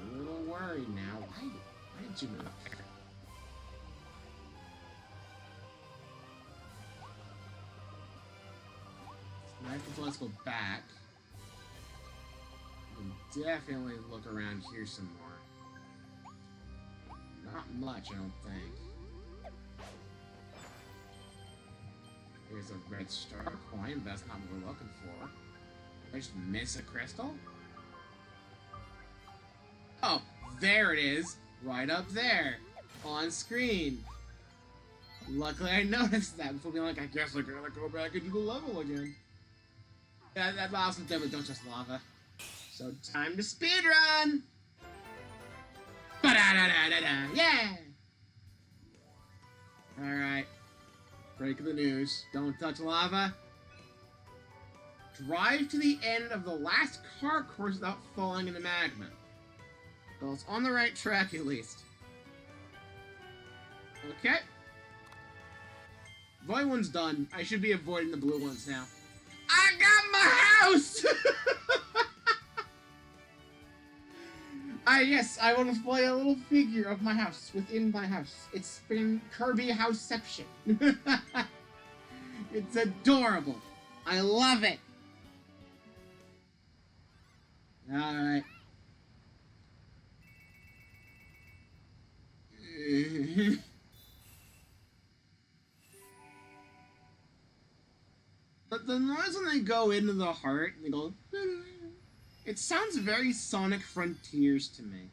I'm a little worried now. Why did you move there? Let's go back. We'll definitely look around here some more. Not much, I don't think. Here's a red star coin, but that's not what we're looking for. Did I just miss a crystal? Oh, there it is! Right up there! On screen! Luckily I noticed that before being like, I guess I gotta go back into the level again. Yeah, that lava definitely don't just lava. So time to speedrun! Ba-da-da-da-da-da! Yeah! Alright. Breaking the news. Don't touch lava. Drive to the end of the last car course without falling in the magma. Well, it's on the right track at least. Okay. White one's done. I should be avoiding the blue ones now. I got my house! Yes, I want to display a little figure of my house within my house. It's been Kirby Houseception. It's adorable. I love it. Alright. But the noise when they go into the heart, and they go... It sounds very Sonic Frontiers to me.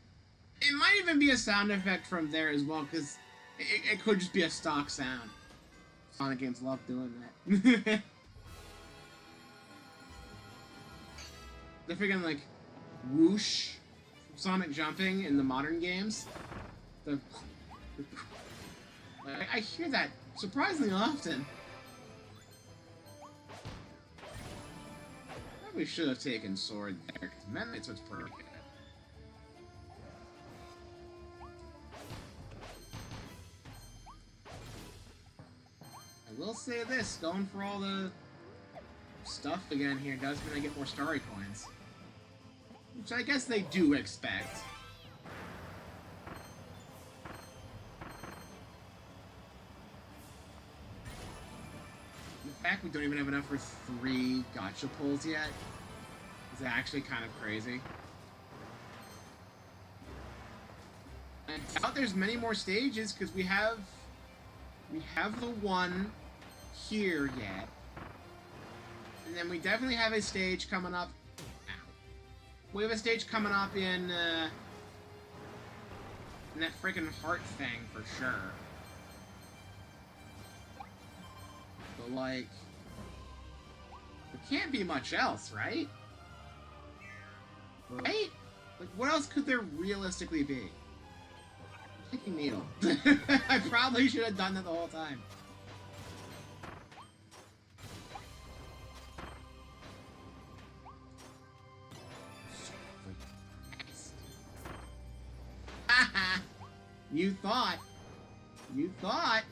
It might even be a sound effect from there as well, because it could just be a stock sound. Sonic games love doing that. The freaking, like, whoosh from Sonic jumping in the modern games. I hear that surprisingly often. Probably should have taken Sword there, because Mendlate's what's pretty good. I will say this, going for all the stuff again here does mean I get more starry coins. Which I guess they do expect. The fact we don't even have enough for 3 gacha pulls yet is actually kind of crazy. I doubt there's many more stages because we have the one here yet, and then we definitely have a stage coming up. We have a stage coming up in that freaking heart thing for sure. But, like, there can't be much else, right? Right? Like, what else could there realistically be? Picking needle. I probably should have done that the whole time. You thought. You thought.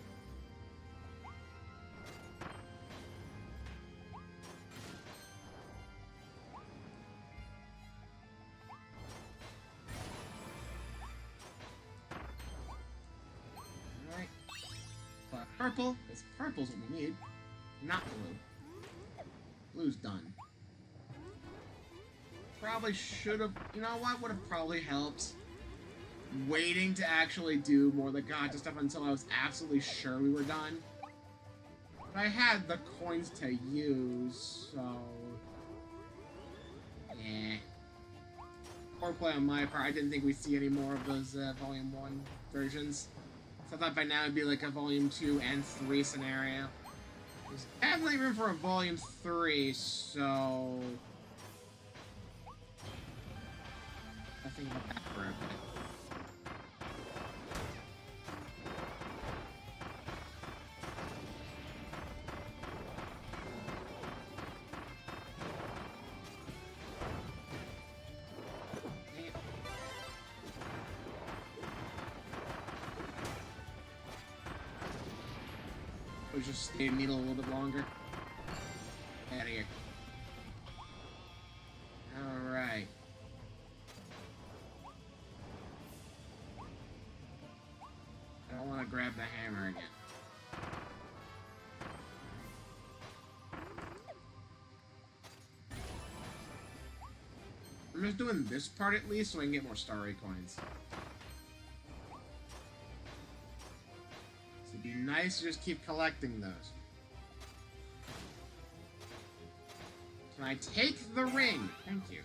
purple, because purple's what we need. Not blue. Blue's done. Probably should have... You know what would have probably helped? Waiting to actually do more of the gacha stuff until I was absolutely sure we were done. But I had the coins to use, so... Yeah. Poor play on my part. I didn't think we'd see any more of those Volume 1 versions. So I thought by now it'd be like a Volume 2 and 3 scenario. There's definitely room for a Volume 3, so... I think about that for a bit. Just stay needle a little bit longer. Out of here. Alright. I don't want to grab the hammer again. I'm just doing this part at least so I can get more starry coins. It'd be nice to just keep collecting those. Can I take the ring? Thank you.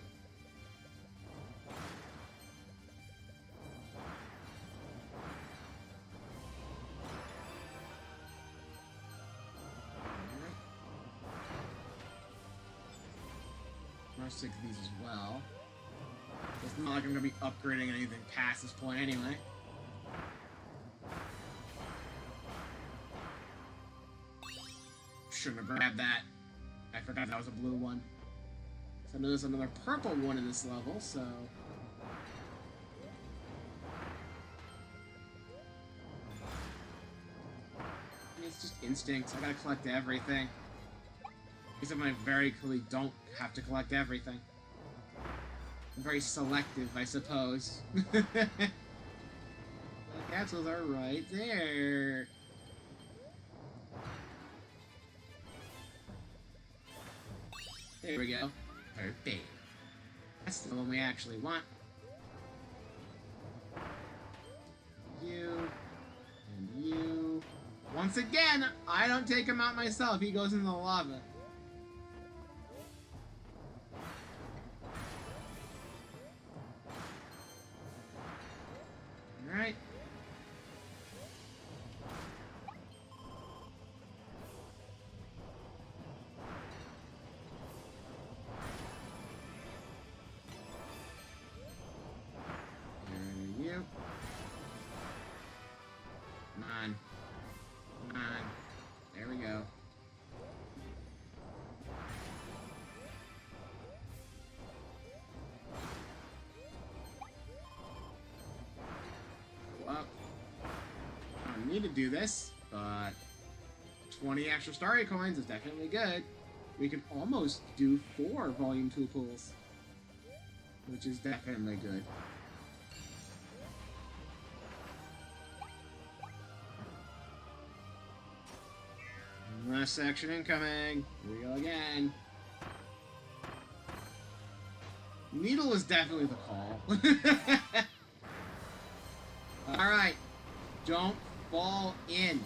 I'll take these as well. It's not like I'm going to be upgrading anything past this point anyway. Shouldn't have grabbed that. I forgot that was a blue one. So I know there's another purple one in this level, so... It's just instinct. I gotta collect everything. Except when I very clearly don't have to collect everything. I'm very selective, I suppose. The capsules are right there. There we go. Perfect. That's the one we actually want. You. And you. Once again, I don't take him out myself. He goes in the lava. Alright. There we go. Well, I don't need to do this, but 20 extra starry coins is definitely good. We can almost do 4 Volume 2 pulls, which is definitely good. Last section incoming. Here we go again. Needle is definitely the call. Alright. Don't fall in.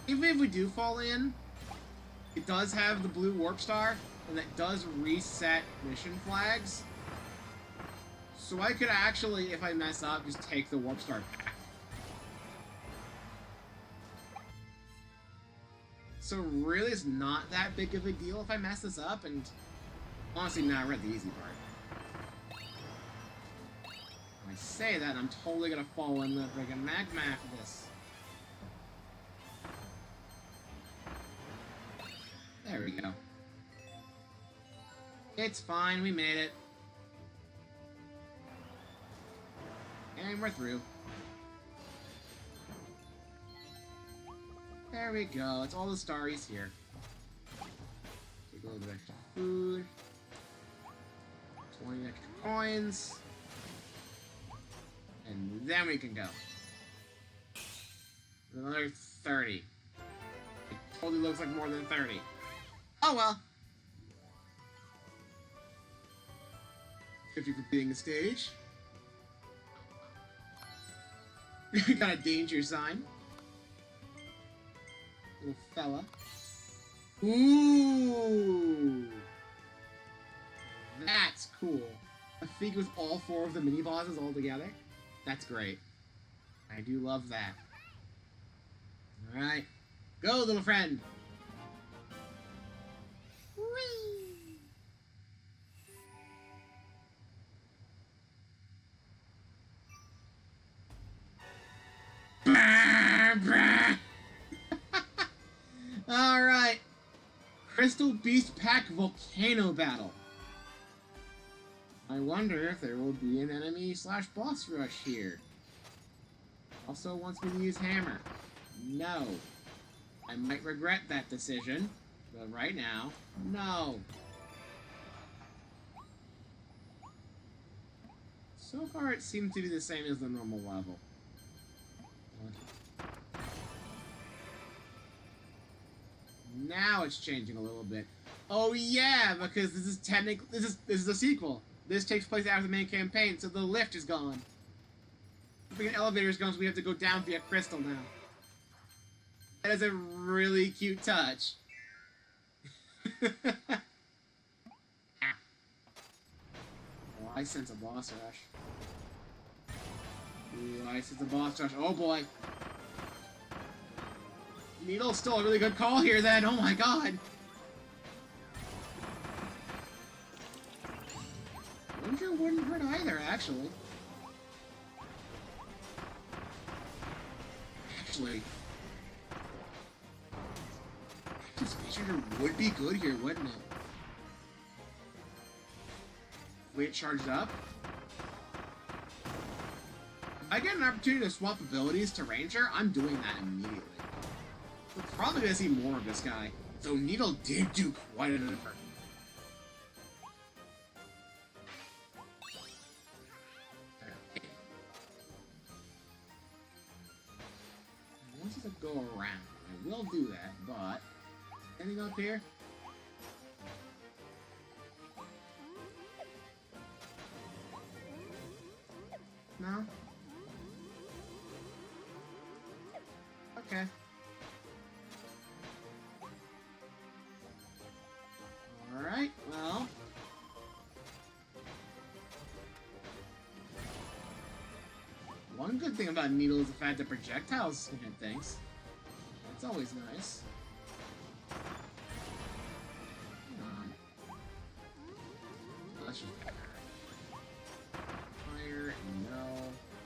Even if we do fall in, it does have the blue warp star, and that does reset mission flags. So I could actually, if I mess up, just take the warp star back. So really, it's not that big of a deal if I mess this up, and honestly, now I read the easy part. When I say that, I'm totally gonna fall in the friggin' magma after this. There we go. It's fine, we made it. And we're through. There we go. It's all the starries here. Take a little bit extra food. 20 extra coins. And then we can go. Another 30. It totally looks like more than 30. Oh well. 50 for beating the stage. Got a danger sign. Little fella. Ooh! That's cool. I think it was all 4 of the mini bosses all together. That's great. I do love that. Alright. Go, little friend! Whee! Alright. Crystal Beast Pack Volcano Battle. I wonder if there will be an enemy/boss rush here. Also wants me to use hammer. No. I might regret that decision, but right now, no. So far it seems to be the same as the normal level. Now it's changing a little bit. Oh yeah, because this is a sequel. This takes place after the main campaign, so the lift is gone. The elevator is gone, so we have to go down via Crystal now. That is a really cute touch. Oh, I sense a boss rush. Ooh, I sense a boss rush. Oh boy. Needle's still a really good call here then. Oh my god. Ranger wouldn't hurt either, actually. Space Ranger would be good here, wouldn't it? Wait, charged up? If I get an opportunity to swap abilities to Ranger, I'm doing that immediately. We're probably gonna see more of this guy. So Needle did do quite an effort. I want you to go around. I will do that, but anything up here? No? Okay. Alright, well. One good thing about Needle is the fact that projectiles can hit things. That's always nice. Let's just fire, no.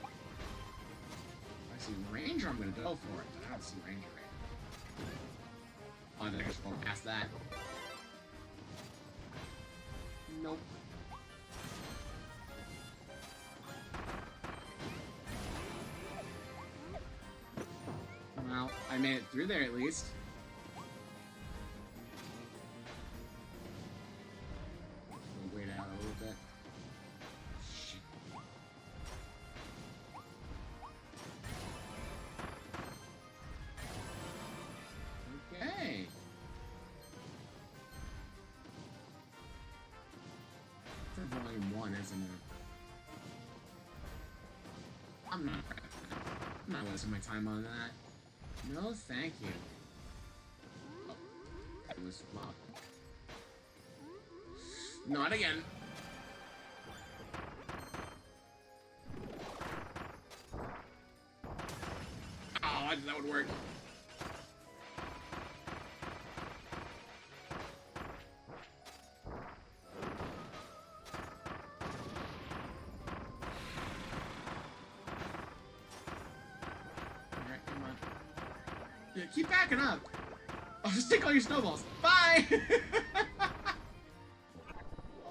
If I see Ranger, I'm gonna go for it. I don't see Ranger right now. Oh, I think I just go past that. Nope. Well, I made it through there at least. We'll wait out a little bit. Shit. Okay. It's volume 1, isn't it? I'm not wasting my time on that. No, thank you. Oh, that was loud. Not again. Oh, I thought that would work. Yeah, keep backing up. I'll just take all your snowballs. Bye!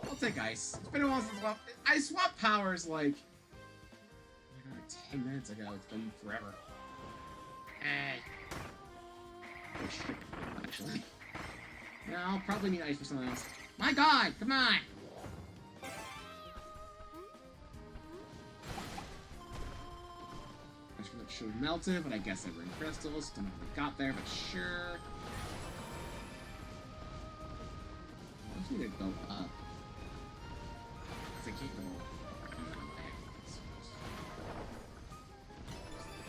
I'll take ice. It's been a while since I swapped powers like 10 minutes ago. It's been forever. Hey. Actually. No, I'll probably need ice for something else. My god, come on! Thanks for the Should have melted, but I guess they were in crystals. Don't know how they got there, but sure. I want you to go up. Because I can't go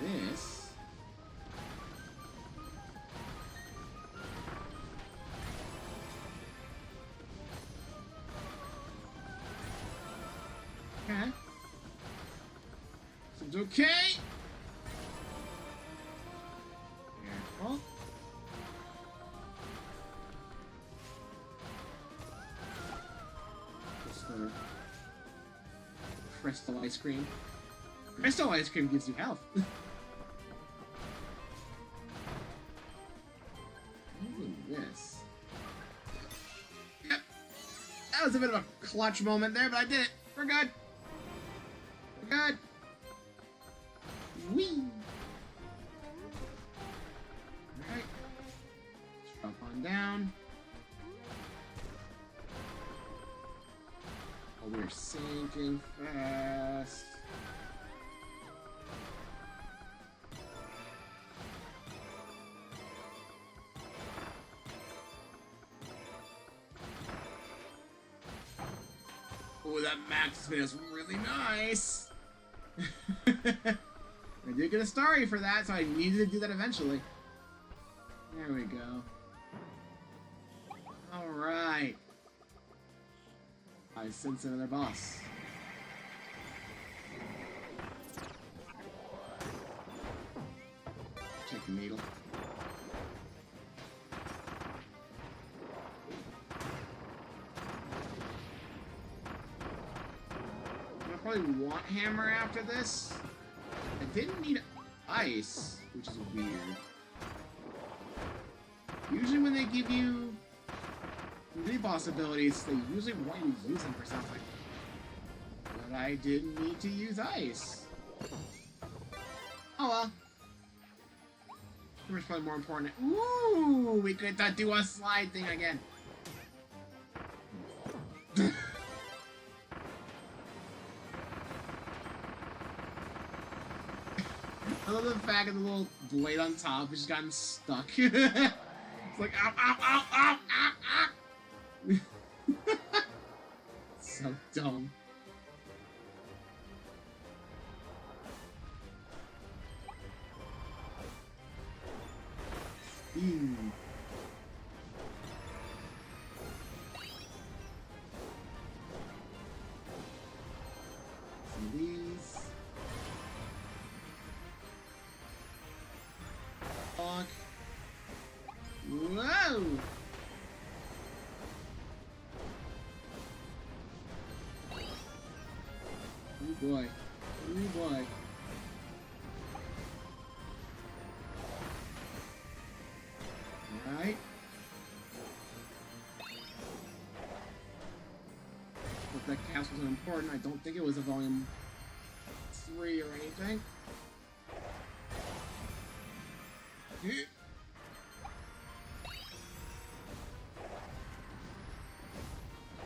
this. Okay. Seems okay. Careful. Just for crystal ice cream. Crystal ice cream gives you health. This. Yep. That was a bit of a clutch moment there, but I did it. We're good. We're good. Whee! Alright. Let's drop on down. Oh, we're sinking fast. Oh, that max spin is really nice. I did get a starry for that, so I needed to do that eventually. There we go. Alright. I sense another boss. Check the needle. Probably want hammer after this. I didn't need ice, which is weird. Usually when they give you mini boss abilities, they usually want you to use them for something. But I didn't need to use ice. Oh well. Hammer's probably more important. Ooh, we could do a slide thing again. I love the fact that the little blade on top has just gotten stuck. It's like, ow, ow, ow, ow, ow, ow. So dumb. Some of these. Fuck. Whoa! Oh boy. Oh boy. Alright. If that cast wasn't important, I don't think it was a volume 3 or anything.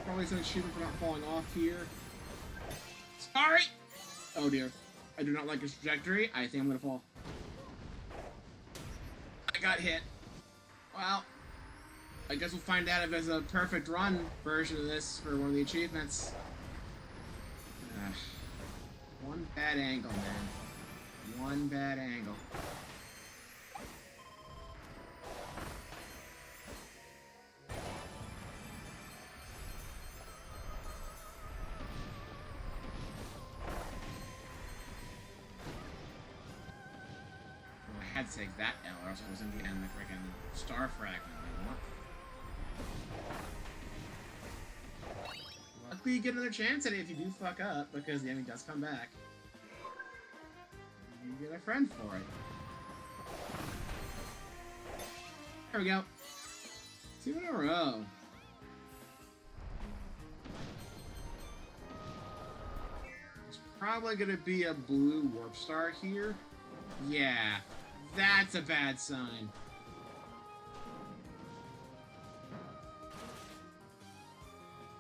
Probably some achievement for not falling off here. Sorry! Oh dear. I do not like his trajectory. I think I'm gonna fall. I got hit. Well, I guess we'll find out if there's a perfect run version of this for one of the achievements. One bad angle, man. One bad angle. I had to take that L, or else I wasn't getting the freaking star fragment anymore. Luckily, you get another chance at it if you do fuck up, because the enemy does come back. You get a friend for it. There we go. 2 in a row. There's probably gonna be a blue warp star here. Yeah. That's a bad sign.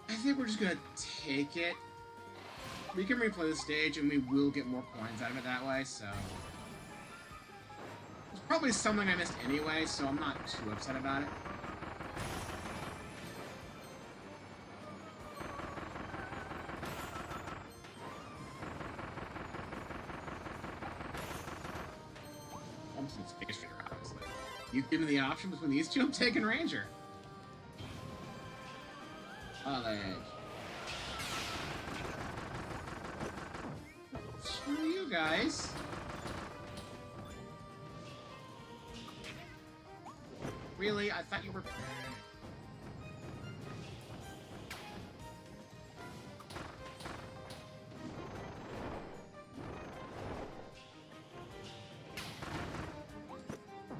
I think we're just gonna take it. We can replay the stage and we will get more coins out of it that way, so... Probably something I missed anyway, so I'm not too upset about it. I'm just space figure, honestly. You give me the option between these two, I'm taking Ranger. Oh, the edge. Screw you guys. Really? I thought you were...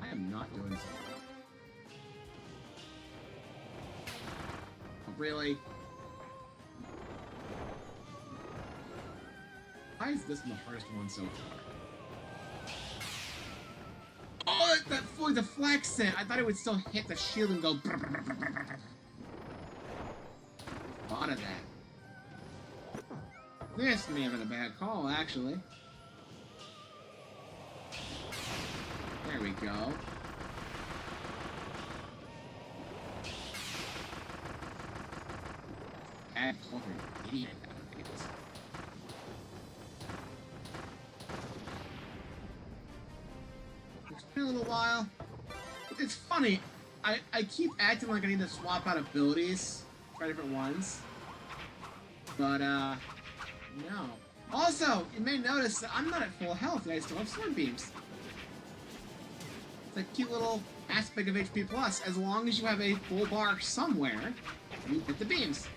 I am not doing so well. Oh, really? Why is this the hardest one so far? Oh, that fully deflects it! I thought it would still hit the shield and go... Thought of that. This may have been a bad call, actually. There we go. Bad call for an idiot. It's been a little while. It's funny. I keep acting like I need to swap out abilities. Try different ones. But, no. Also, you may notice that I'm not at full health and I still have sword beams. It's a cute little aspect of HP+. As long as you have a full bar somewhere, you get the beams.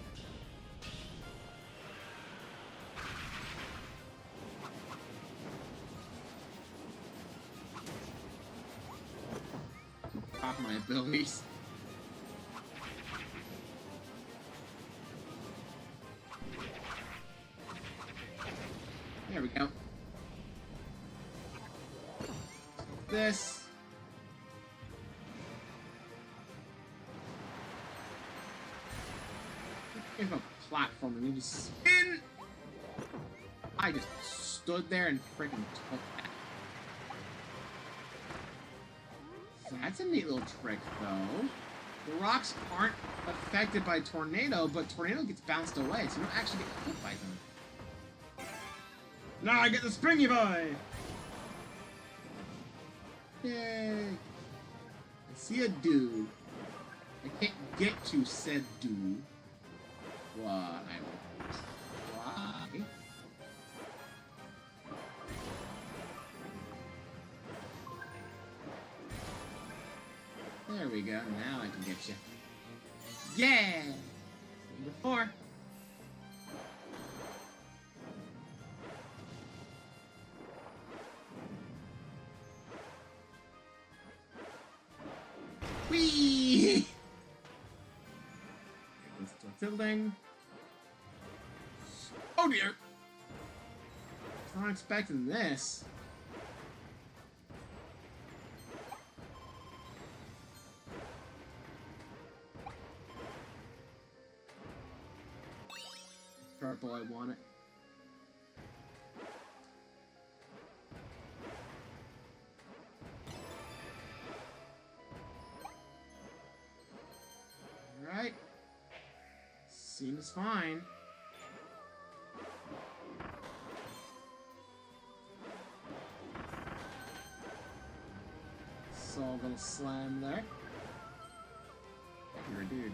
Pop my abilities. There we go. This. Give a platform and you just spin. I just stood there and freaking took that. That's a neat little trick, though. The rocks aren't affected by Tornado, but Tornado gets bounced away, so you don't actually get hit by them. Now I get the Springy Boy! Yay! I see a dude. I can't get to said dude. Why? Why? There we go. Now I can get you. Yeah! Number 4. Whee! Let's start tilting. Oh dear! I was not expecting this. Purple, I want it. Alright. Seems fine. Saw a little slam there. You're a dude.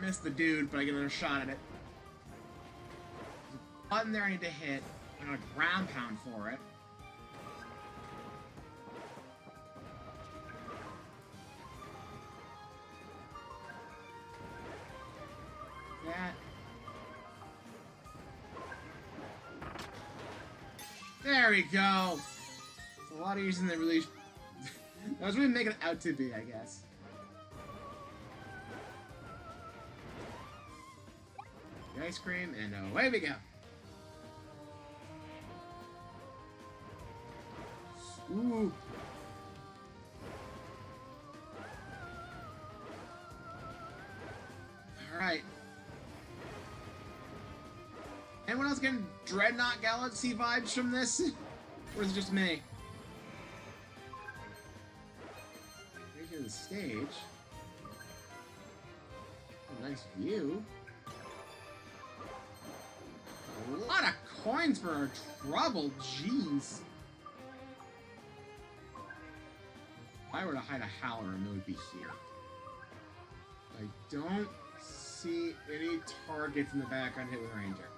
Missed the dude, but I get another shot at it. There's a button there I need to hit. I got a ground pound for it. That. There we go. It's a lot easier than they really. That was really making it out to be, I guess. Ice cream, and away we go. Ooh. Alright. Anyone else getting Dreadnought Galaxy vibes from this? Or is it just me? Right here to the stage. A nice view. A lot of coins for our trouble, jeez. If I were to hide a Halloran, it would be here. I don't see any targets in the background hit with Ranger.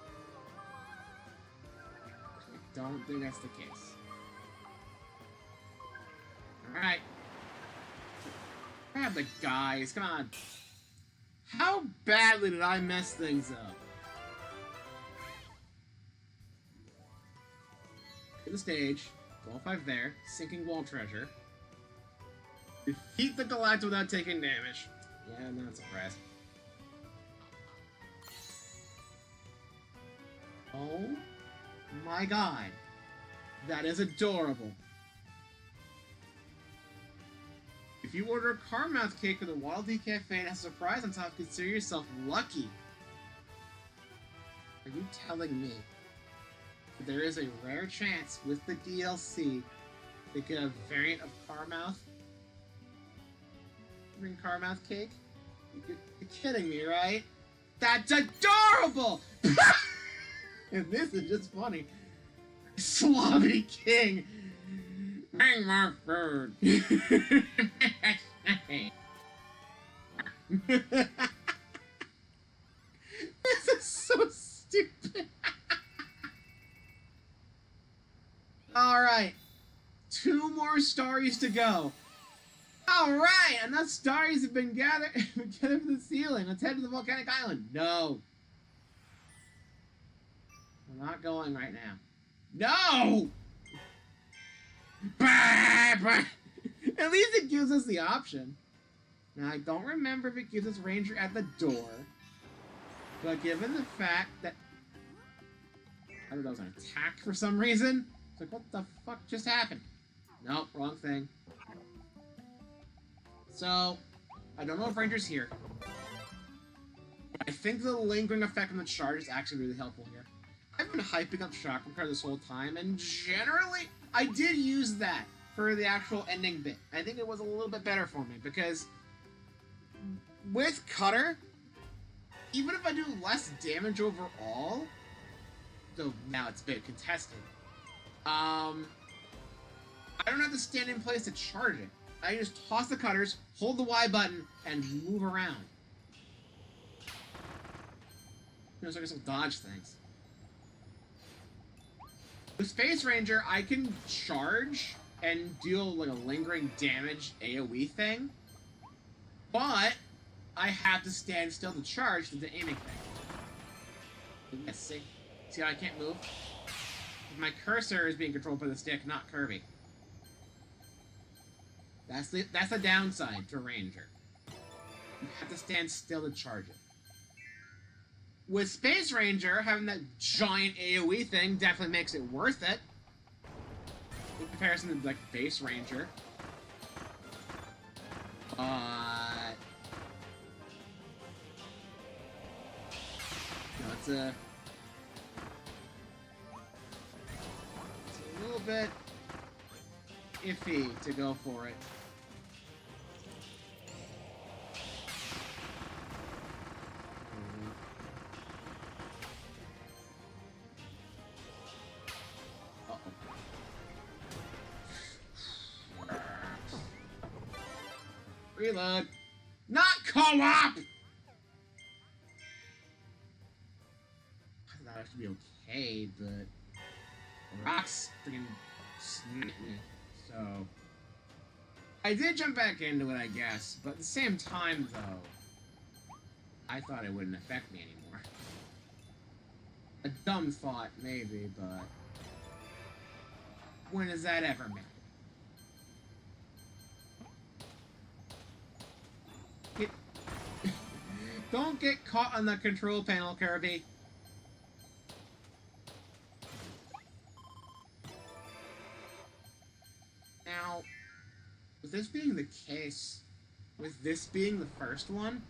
I don't think that's the case. Alright. Grab the guys, come on. How badly did I mess things up? To the stage. Goal 5 there. Sinking wall treasure. Defeat the Galactic without taking damage. Yeah, I'm not surprised. Oh my god. That is adorable. If you order a Carmouth cake from the Wild Tea Cafe and has a surprise on top, consider yourself lucky. Are you telling me that there is a rare chance with the DLC they get a variant of Carmouth? Bring Carmouth cake? You're kidding me, right? That's adorable! And this is just funny. Slobby King! Bring my food! This is so stupid! Alright. 2 more stories to go. Alright! Enough stories have been gathered from the ceiling. Let's head to the volcanic island. No! We're not going right now. No! At least it gives us the option. Now, I don't remember if it gives us Ranger at the door. But given the fact that... I don't know, it was an attack for some reason. It's like, what the fuck just happened? Nope, wrong thing. So, I don't know if Ranger's here. I think the lingering effect on the charge is actually really helpful here. I've been hyping up Chakra Card this whole time, and generally, I did use that for the actual ending bit. I think it was a little bit better for me, because with Cutter, even if I do less damage overall, though now it's a bit contested, I don't have to stand in place to charge it. I just toss the cutters, hold the Y button, and move around. You know, so I guess I'll dodge things. With Space Ranger, I can charge and deal like a lingering damage AoE thing, but I have to stand still to charge to the aiming thing. Yes, see how I can't move? My cursor is being controlled by the stick, not Kirby. That's the downside to Ranger. You have to stand still to charge it. With Space Ranger, having that giant AoE thing definitely makes it worth it. In comparison to, like, Base Ranger. But... no, it's a little bit iffy to go for it. Reload. Not co-op! I thought I should be okay, but rocks freaking sniped me. So I did jump back into it, I guess, but at the same time, though, I thought it wouldn't affect me anymore. A dumb thought, maybe, but when has that ever meant? Don't get caught on the control panel, Kirby. With this being the case, with this being the first one,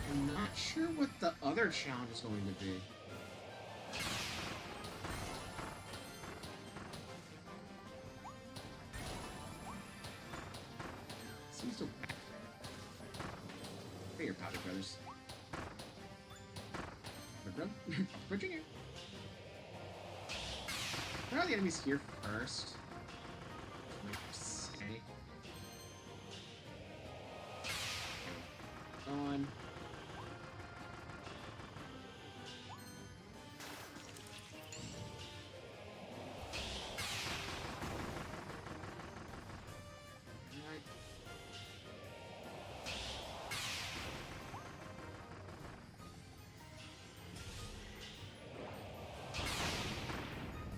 I'm not sure what the other challenge is going to be. Seems to... Hey, your powder brothers. Virginia. Where are the enemies here first? Say. On.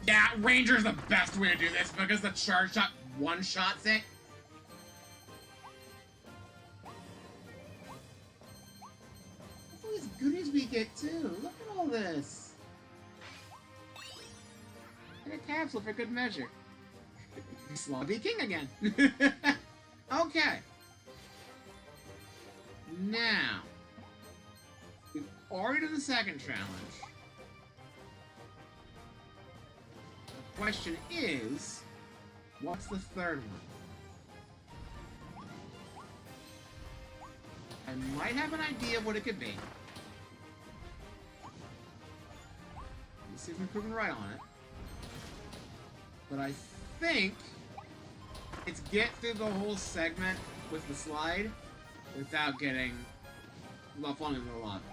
Yeah, Ranger's the best way to do this because the charge shot one-shots it. Look at all these goodies we get too. Look at all this. And a capsule for good measure. Slobby King again. Okay. Now, we've already done the second challenge. The question is, what's the third one? I might have an idea of what it could be. Let's see if I'm proving right on it. But I think it's get through the whole segment with the slide without falling into the lava.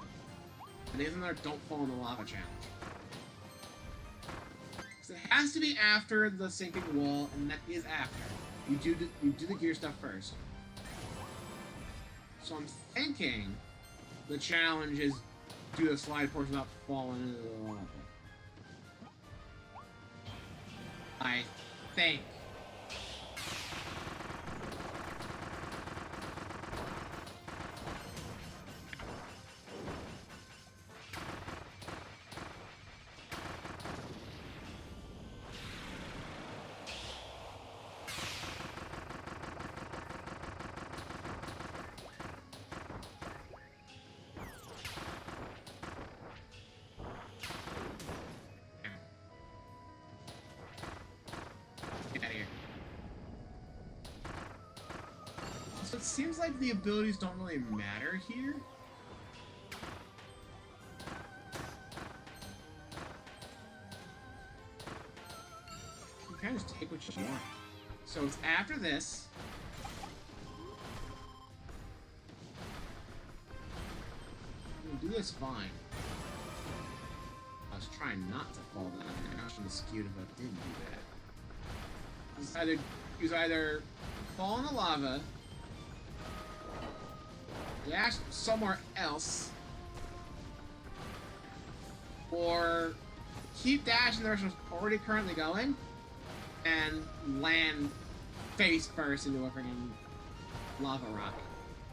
And isn't there don't fall in the lava challenge? So it has to be after the sinking wall, and that is after. You do the gear stuff first. So I'm thinking the challenge is do the slide portion without falling into the lava. I think. So it seems like the abilities don't really matter here. You can just take what you want. So it's after this. You can do this fine. I was trying not to fall down there. I should have skewed if I didn't do that. You either fall in the lava, dash somewhere else, or keep dashing the direction it's already currently going, and land face first into a freaking lava rock.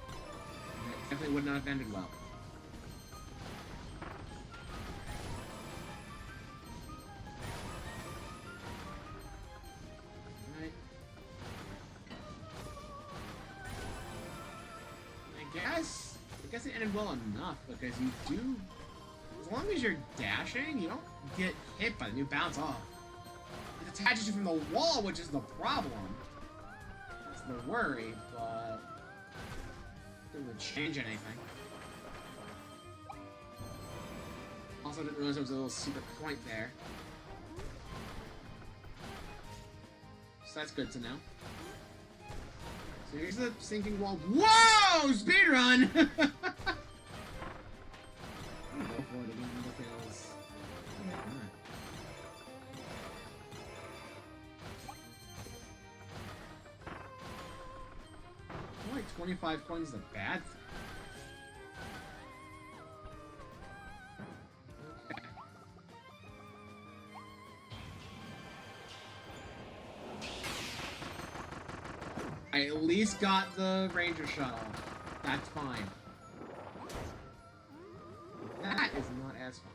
It definitely would not have ended well. I guess it ended well enough because you do, as long as you're dashing, you don't get hit by them. You bounce off. It attaches you from the wall, which is the problem. That's the worry, but it doesn't change anything. Also, didn't realize there was a little secret point there. So that's good to know. So here's the sinking wall. Whoa! Speedrun! I'm gonna go for it again because... yeah, why 25 coins is a bad thing? I at least got the ranger shot off. That's fine. That is not as fine.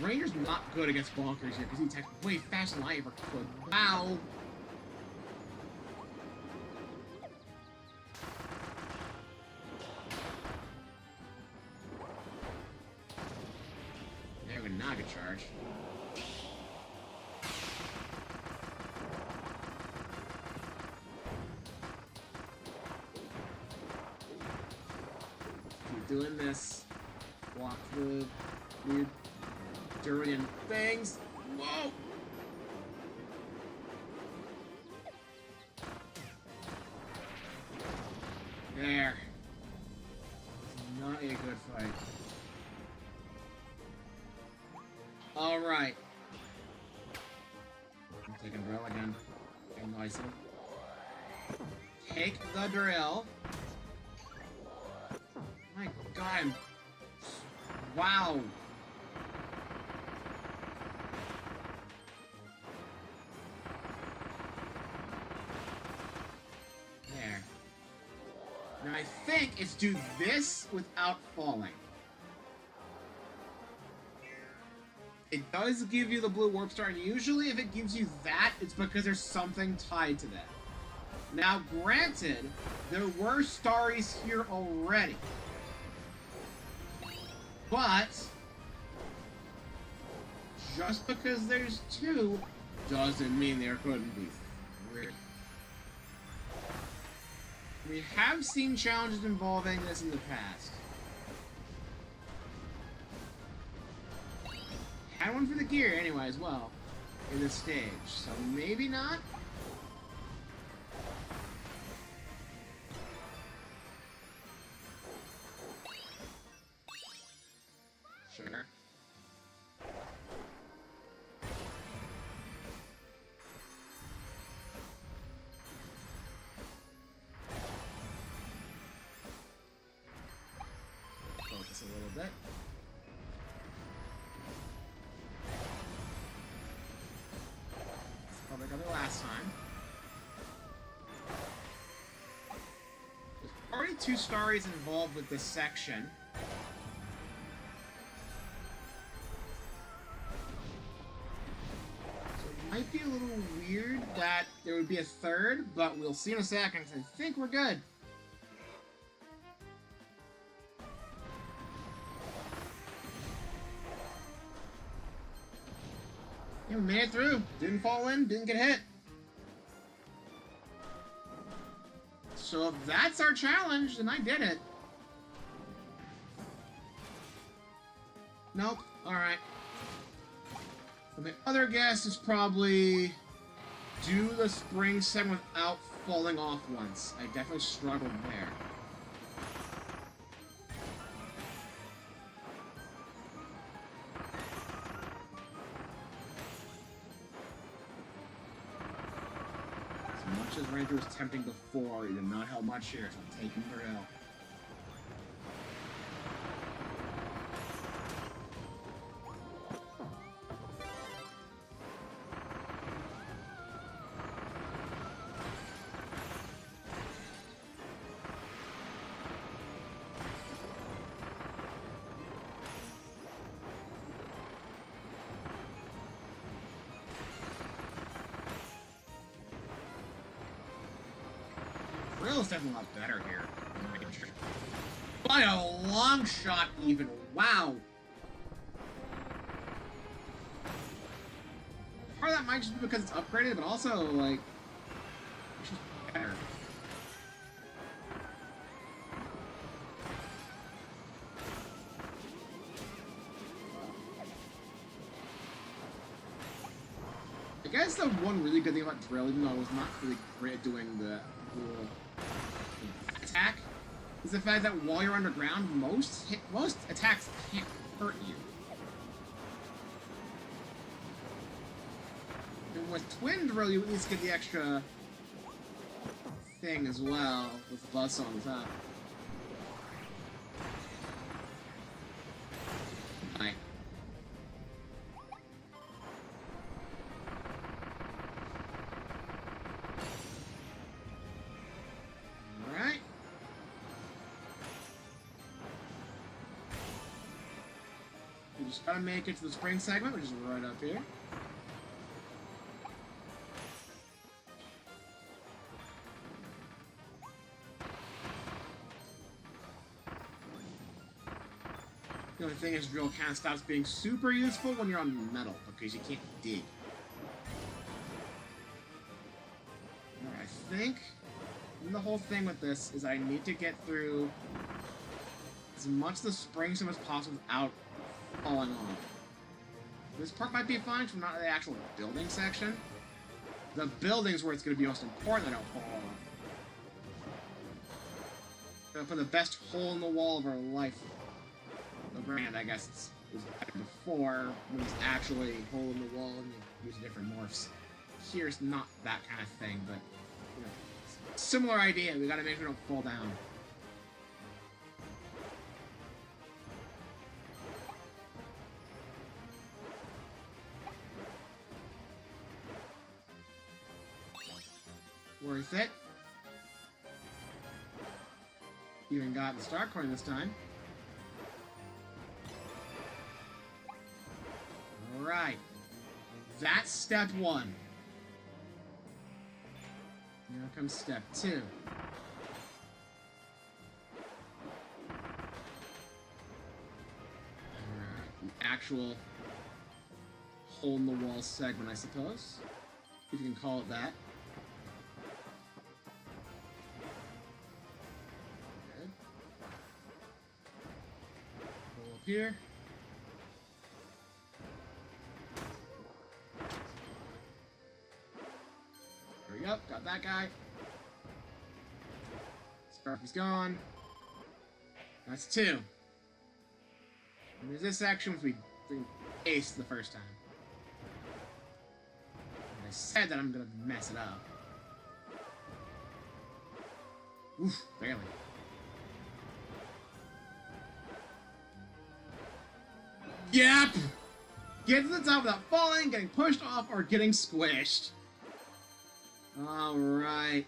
Ranger's not good against Bonkers here because he attacks way faster than I ever could. Wow! There we go, Naga charge. Keep doing this. Block the weird durian things. Whoa! There. Not a good fight. Alright. I'm taking drill again. And nicely. Take the drill. My god, wow. There. Now I think it's do this without falling. It does give you the blue warp star, and usually if it gives you that, it's because there's something tied to that. Now, granted, there were starries here already. But just because there's two doesn't mean there couldn't be three. We have seen challenges involving this in the past. Had one for the gear anyway as well in this stage, so maybe not. Sure. Focus a little bit. That's probably got it last time. There's already two starries involved with this section. Might be a little weird that there would be a third, but we'll see in a second, because I think we're good. Yeah, we made it through. Didn't fall in, didn't get hit. So if that's our challenge, then I did it. Nope. Alright. And the other guess is probably do the spring segment without falling off once. I definitely struggled there. As much as Ranger was tempting before, he did not help much here, so I'm taking Burrell. Is definitely a lot better here. By a long shot, even. Wow. Part of that might just be because it's upgraded, but also, like, it's just better. I guess the one really good thing about Drill, even though I was not really great at doing the attack, is the fact that while you're underground, most attacks can't hurt you. And with Twin Drill, you at least get the extra thing as well, with Buzz on the top. Bye. We just gotta make it to the spring segment, which is right up here. The only thing is, drill kind of stops being super useful when you're on metal, because you can't dig. Alright, I think the whole thing with this is I need to get through as much of the spring sim as possible without falling off. This part might be fine from not the actual building section. The building's where it's going to be most important that I don't fall off. Gonna put the best hole in the wall of our life. The brand, I guess, was better before, when it's actually hole in the wall and you use different morphs. Here's not that kind of thing, but, you know, similar idea. We gotta make sure we don't fall down. Worth it. Even got the star coin this time. Alright. That's step 1. Now comes step 2. Alright. The actual hole in the wall segment, I suppose. If you can call it that. Good. Go up here. Yep, got that guy. Scarfy's gone. That's 2. And there's this section which we aced the first time. And I said that I'm gonna mess it up. Oof, barely. Yep! Get to the top without falling, getting pushed off, or getting squished. Alright.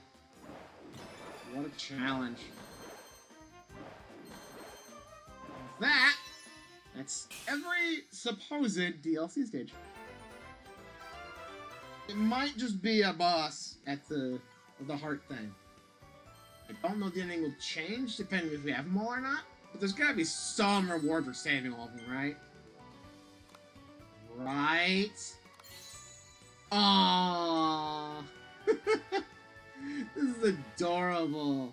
What a challenge. That's every supposed DLC stage. It might just be a boss at the heart thing. I don't know if the ending will change depending if we have them all or not, but there's gotta be some reward for saving all of them, right? Right? Aww. This is adorable.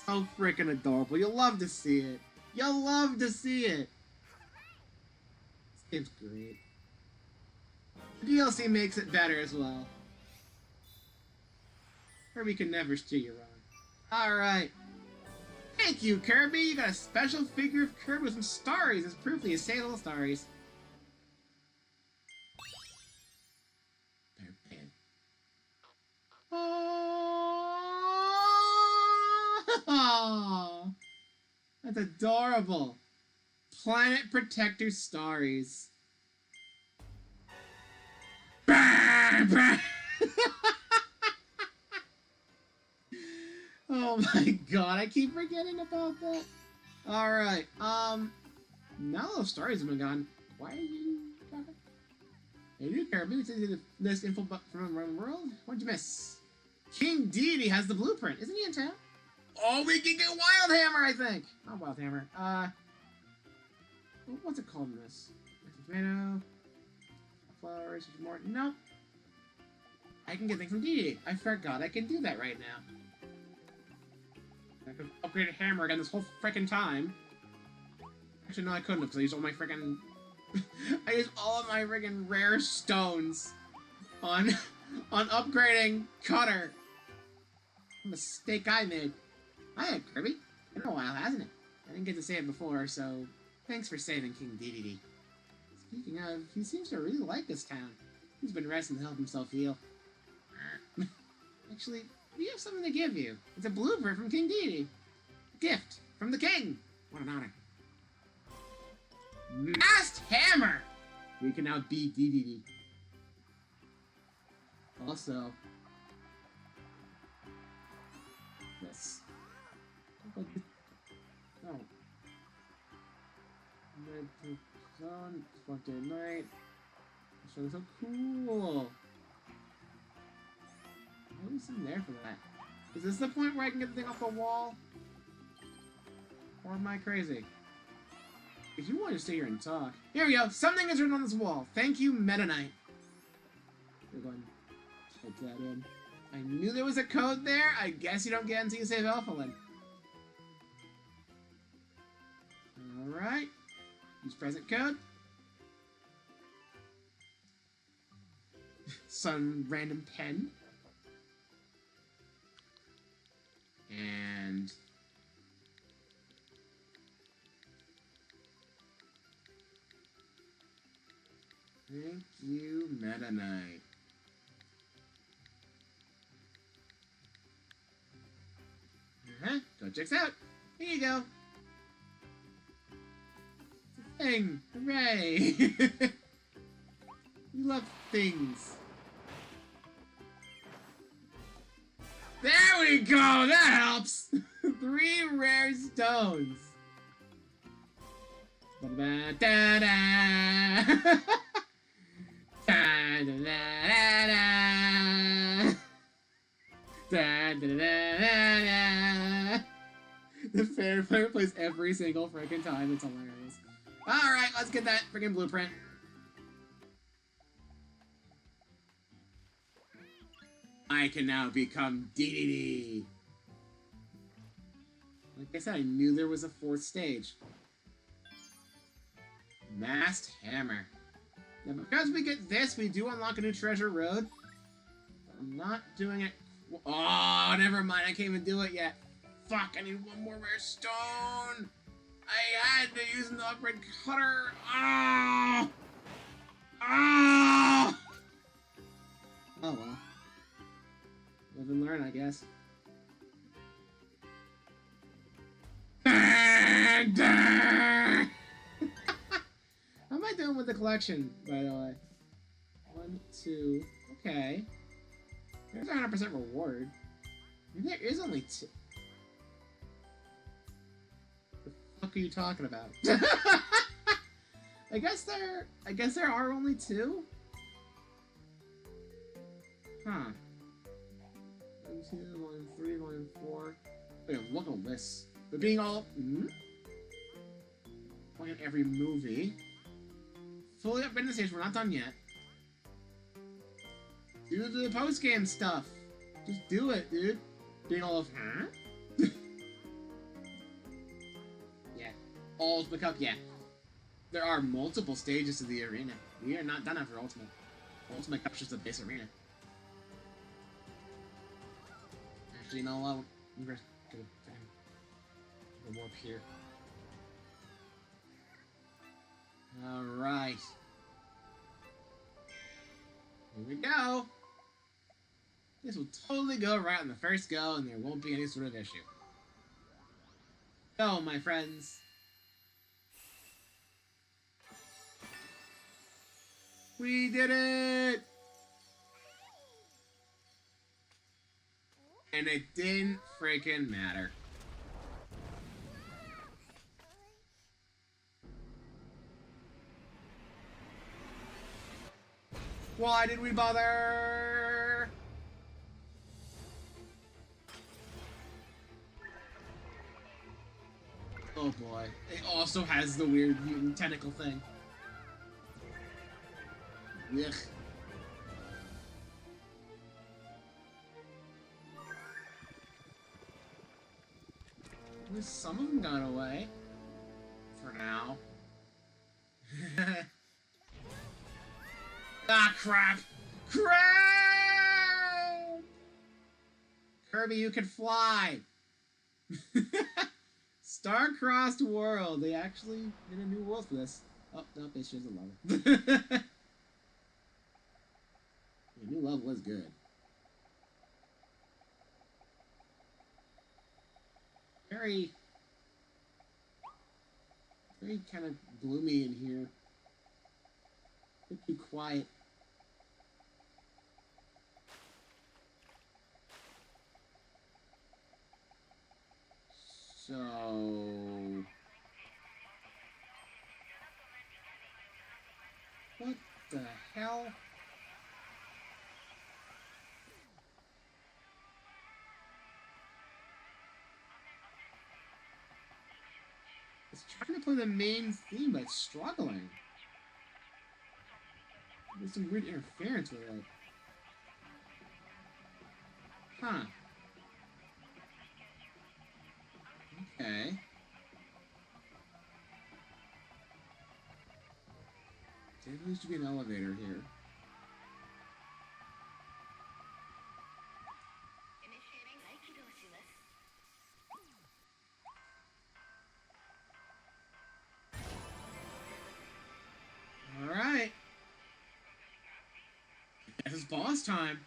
So freaking adorable. You'll love to see it. You'll love to see it. This game's great. The DLC makes it better as well. Kirby can never steer you wrong. Alright. Thank you, Kirby. You got a special figure of Kirby with some starries as proof that you saved all the starries. Oh, that's adorable. Planet Protector Starries. Oh my god, I keep forgetting about that. Alright, now those stories have been gone. Why are you talking? Hey, you Kirby, we sent you this info from around the world. What'd you miss? King Deity has the blueprint. Isn't he in town? Oh, we can get Wild Hammer, I think. Not Wild Hammer. What's it called in this? Tomato. Flowers. More. Nope. I can get things from Deity. I forgot I can do that right now. I could upgrade a hammer again this whole frickin' time. Actually, no, I couldn't because I used all my frickin'... I used all of my friggin' rare stones on upgrading Cutter. A mistake I made. Hiya, Kirby. It's been a while, hasn't it? I didn't get to say it before, so thanks for saving King Dedede. Speaking of, he seems to really like this town. He's been resting to help himself heal. Actually, we have something to give you. It's a blueprint from King Dedede. A gift from the king. What an honor. Masked Hammer! We can now beat Dedede. Also, this. Oh. zone, spark day night. This so cool. What was in there for that? Is this the point where I can get the thing off the wall? Or am I crazy? If you want to stay here and talk. Here we go. Something is written on this wall. Thank you, Meta Knight. We're going to type that in. I knew there was a code there. I guess you don't get until you save Alphalin. Alright. Use present code. Some random pen. And thank you, Meta Knight. Go checks out. Here you go. It's a thing. Hooray! You love things. There we go! That helps! 3 rare stones. Da-da-da-da. Da-da-da-da-da. Da-da-da-da-da. The fair player plays every single freaking time. It's hilarious. Alright, let's get that freaking blueprint. I can now become DDD. Like I said, I knew there was a 4th stage. Masked Hammer. Now, because we get this, we do unlock a new treasure road. But I'm not doing it. Oh, never mind. I can't even do it yet. Fuck, I need 1 more rare stone. I had to use an upgrade cutter. Ah! Ah! Oh well. Live and learn, I guess. How am I doing with the collection, by the way? 1, 2. Okay. There's a 100% reward. Maybe there is only 2. The fuck are you talking about? I guess there are only 2? Huh. 2, volume 3, volume 4. Wait, look at this. But being all... Look at every movie. Fully up in the stage, we're not done yet. Do the post-game stuff. Just do it, dude. Being all of... Huh? Yeah. Ultimate Cup, yeah. There are multiple stages to the arena. We are not done after Ultimate. Ultimate Cup's just a base arena. Actually, no, I'm gonna get a warp here. Alright. Here we go. This will totally go right on the first go, and there won't be any sort of issue. Go, my friends. We did it! And it didn't freaking matter. Why did we bother? Oh boy. It also has the weird mutant tentacle thing. Ugh. At least some of them got away. For now. Ah, crap! Crap! Kirby, you can fly! Star-crossed world. They actually did a new world for this. Oh, no, it's just a level. The new level is good. Very kind of gloomy in here. A bit too quiet. So... It's trying to play the main theme, but it's struggling. There's some weird interference with it. Huh. Okay. There needs to be an elevator here. Alright. Guess it's boss time.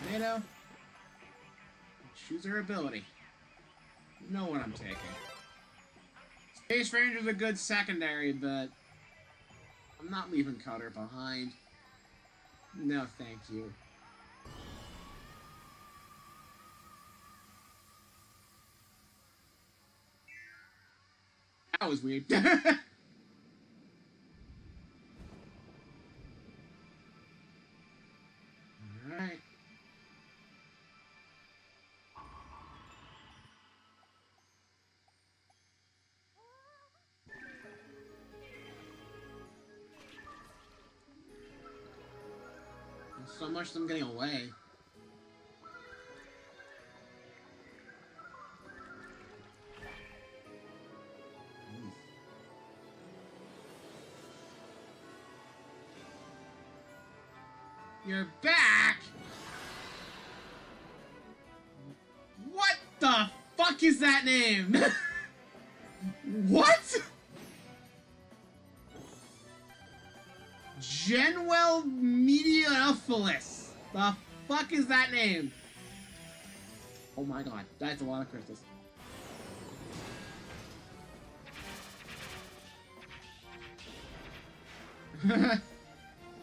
Tomato. Choose her ability. You know what I'm taking. Space Ranger's a good secondary, but I'm not leaving Cutter behind. No, thank you. That was weird. Alright. So much them getting away. You're back! What the fuck is that name? What? Genwell Mediophilis. The fuck is that name? Oh my god, that's a lot of crystals.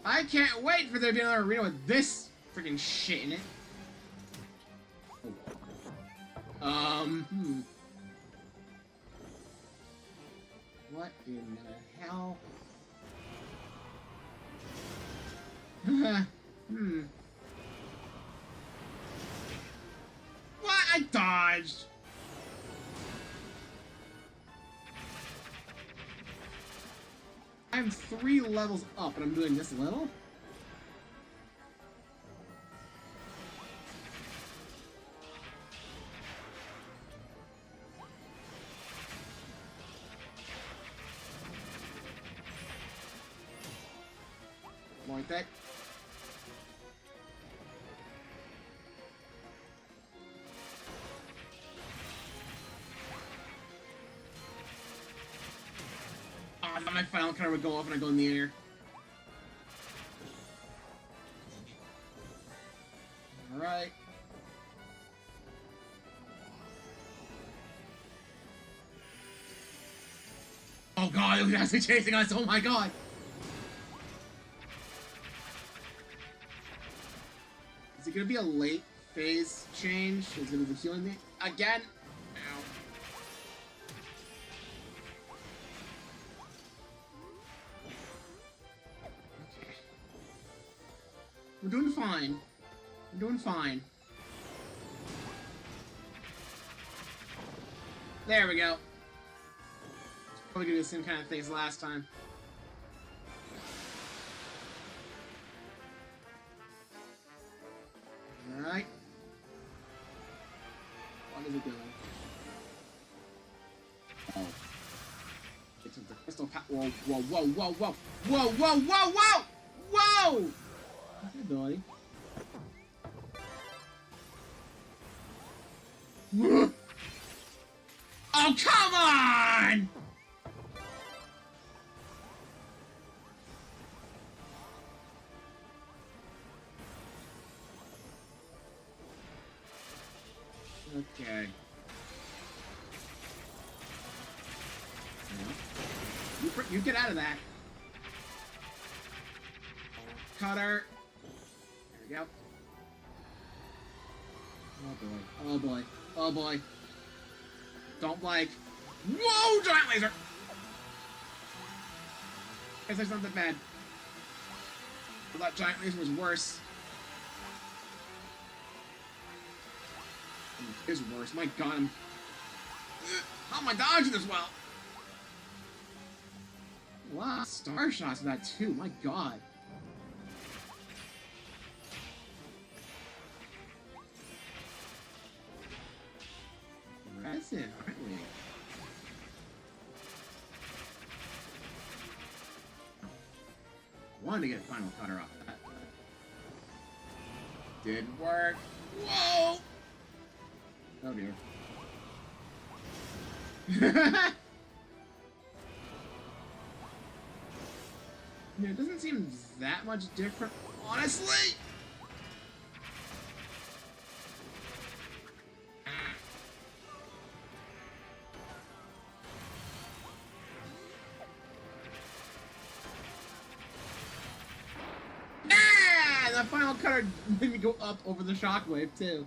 I can't wait for there to be another arena with this freaking shit in it. What in the hell? What? I dodged! I'm 3 levels up and I'm doing this little? Like that. My final card would go off and I go in the air. Alright. Oh god, it was actually chasing us! Oh my god! Is it gonna be a late phase change? Is it gonna be healing me again? We're doing fine. We're doing fine. There we go. Probably gonna do the same kind of thing as last time. Alright. What is it doing? Oh. It's the crystal whoa, whoa, whoa, whoa, whoa! Whoa, whoa, whoa, whoa! Whoa! Ability. Oh, come on! Okay. You get out of that. Cutter. There we go. Oh boy. Oh boy. Oh boy. Don't like. Whoa! Giant laser! Guess that's not that bad. I thought giant laser was worse. It is worse. My god, I'm How am I dodging this well? Wow, star shots for that too. My god. Aggressive, aren't we? Wanted to get a final cutter off of that. Didn't work. Whoa! Oh dear. Yeah, it doesn't seem that much different, honestly. That final cutter made me go up over the shockwave, too.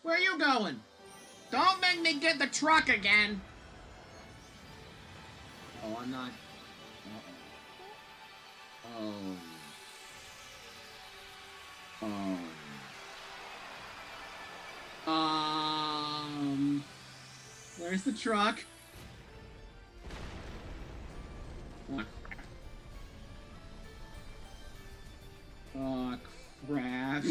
Where are you going? Don't make me get the truck again! Oh, I'm not... Uh-oh. Where's the truck? Oh, crap.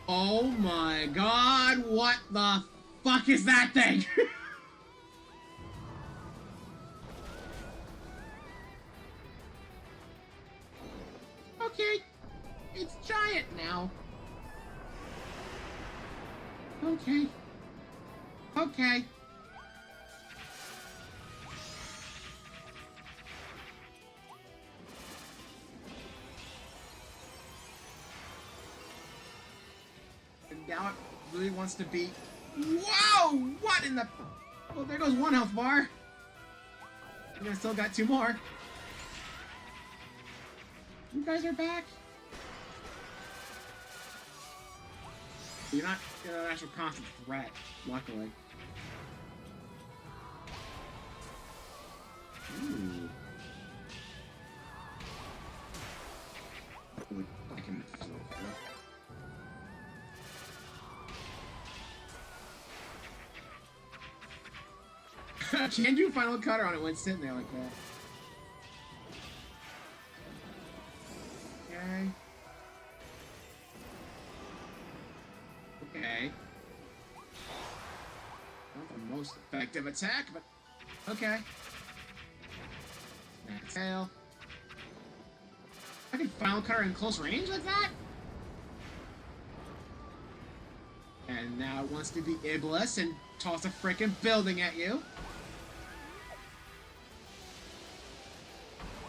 Oh my god, what the fuck is that thing? Okay, it's giant now. Okay. Okay. And now it really wants to be... Whoa! What in the... Oh, there goes one health bar. And I still got two more. You guys are back? You're not an actual constant threat, luckily. Ooh. I can... Can't do a final cutter on it when it's sitting there like that. Okay. Okay. Not the most effective attack, but okay. Tail. I can final cutter in close range like that? And now it wants to be Iblis and toss a frickin' building at you.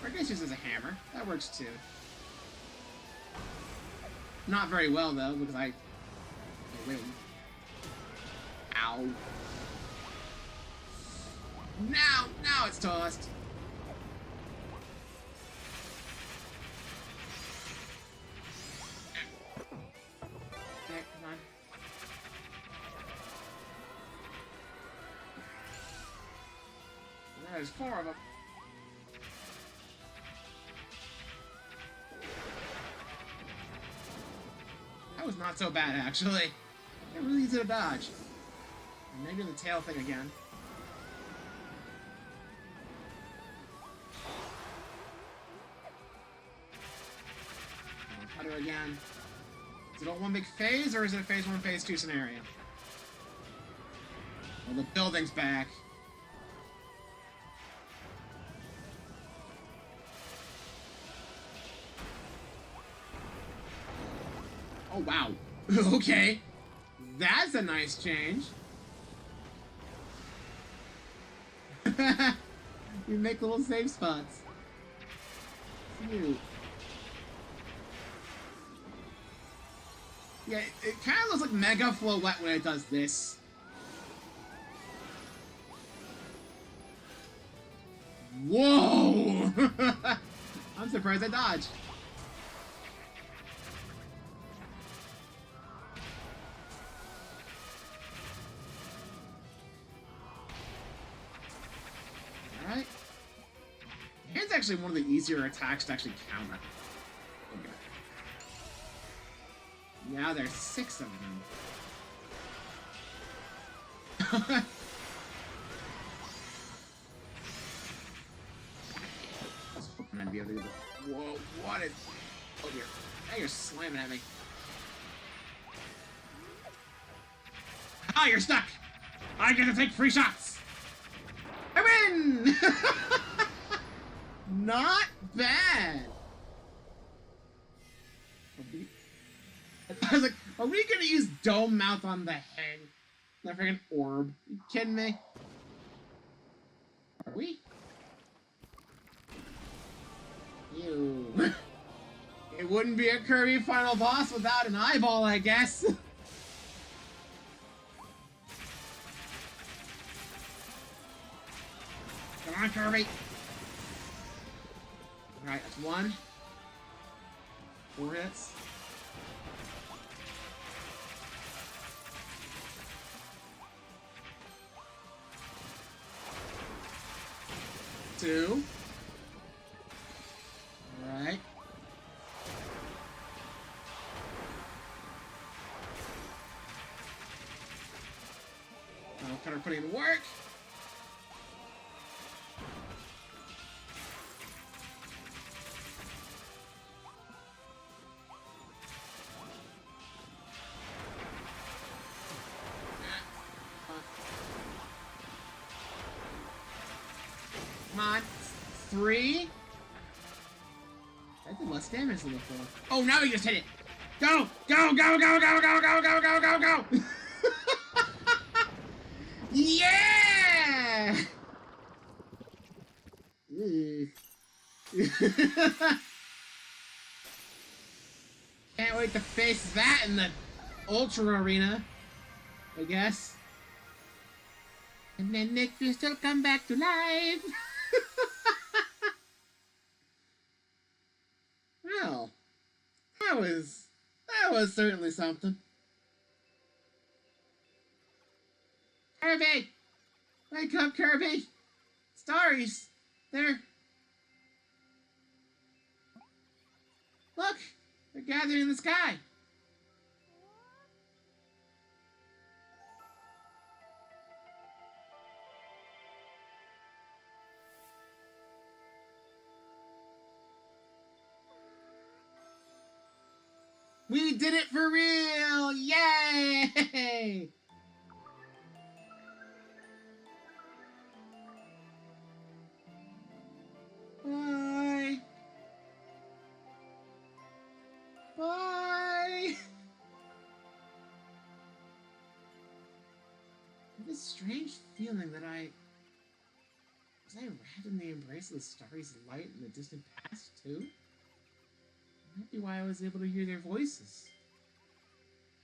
Or I guess uses a hammer. That works too. Not very well though, because I... Oh, wait. Ow. Now it's tossed. Okay, come on. There's four of them. That was not so bad, actually. It really easy to dodge. And maybe the tail thing again. I'll cut her again. Is it all one big phase, or is it a phase 1, phase 2 scenario? Well, the building's back. Oh, wow. Okay. That's a nice change. You make little safe spots. Cute. Yeah, it kind of looks like Mega Floette when it does this. Whoa! I'm surprised I dodged. actually one of the easier attacks to actually counter. Okay. Now there's 6 of them. I'd be able to do that. Whoa, what is... Oh dear. Now you're slamming at me. Ah, you're stuck! I get to take 3 shots! I win! Not bad! I was like, are we gonna use Dome Mouth on the head? That freaking orb. You kidding me? Are we? Ew. It wouldn't be a Kirby final boss without an eyeball, I guess. Come on, Kirby. Alright, that's 1. 4 hits. Two. Alright. I'll kind of put in work. Come on. 3. I did less damage than before. Oh, now he just hit it. Go! Go, go, go, go, go, go, go, go, go, go! Yeah! Can't wait to face that in the Ultra Arena, I guess. And then Nick will still come back to life. Well, that was certainly something. Kirby! Wake up, Kirby! Stars! They're... Look! They're gathering in the sky! We did it for real! Yay! Bye! Bye! I have this strange feeling that was I wrapped in the embrace of the starry's light in the distant past, too? That might be why I was able to hear their voices.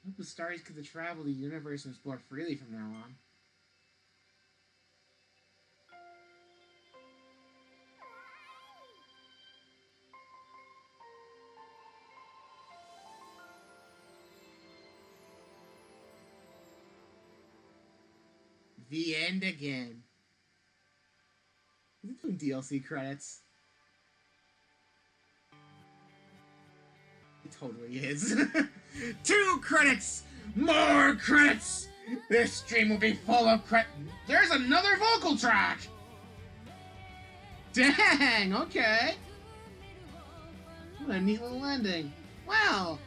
I hope the stars could travel the universe and explore freely from now on. The end again. Is it doing DLC credits? It totally is. 2 credits! More credits! This stream will be full of There's another vocal track! Dang, okay. What a neat little ending. Wow.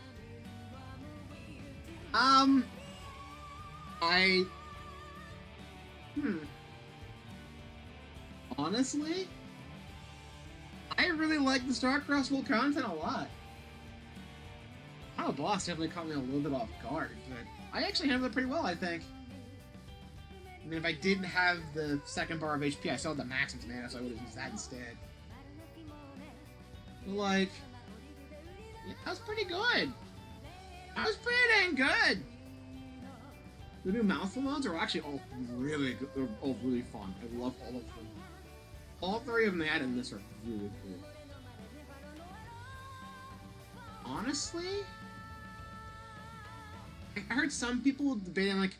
Honestly, I really like the Star-Crossed World content a lot. Final boss definitely caught me a little bit off guard, but I actually handled it pretty well, I think. I mean, if I didn't have the second bar of HP, I still had the Maxims mana, so I would have used that instead. But, like, yeah, that was pretty good. That was pretty dang good. The new mouthful modes are actually all really good. They're all really fun. I love all of them. All 3 of them they added in this are really cool. Honestly, I heard some people debating, like,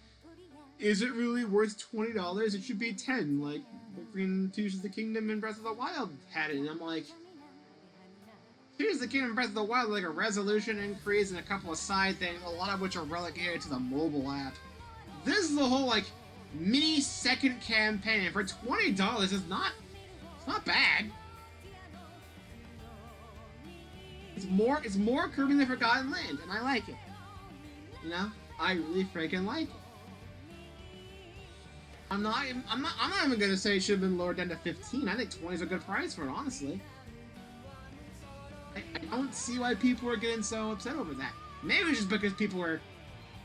is it really worth $20? It should be 10, like freaking Tears of the Kingdom and Breath of the Wild had it, and I'm like, Tears of the Kingdom and Breath of the Wild, like a resolution increase and a couple of side things, a lot of which are relegated to the mobile app. This is the whole, like, mini second campaign, and for $20, it's not bad. It's more Kirby the Forgotten Land, and I like it. You know? I really freaking like it. I'm not even gonna say it should have been lowered down to 15. I think 20 is a good price for it, honestly. I don't see why people were getting so upset over that. Maybe it's just because people were...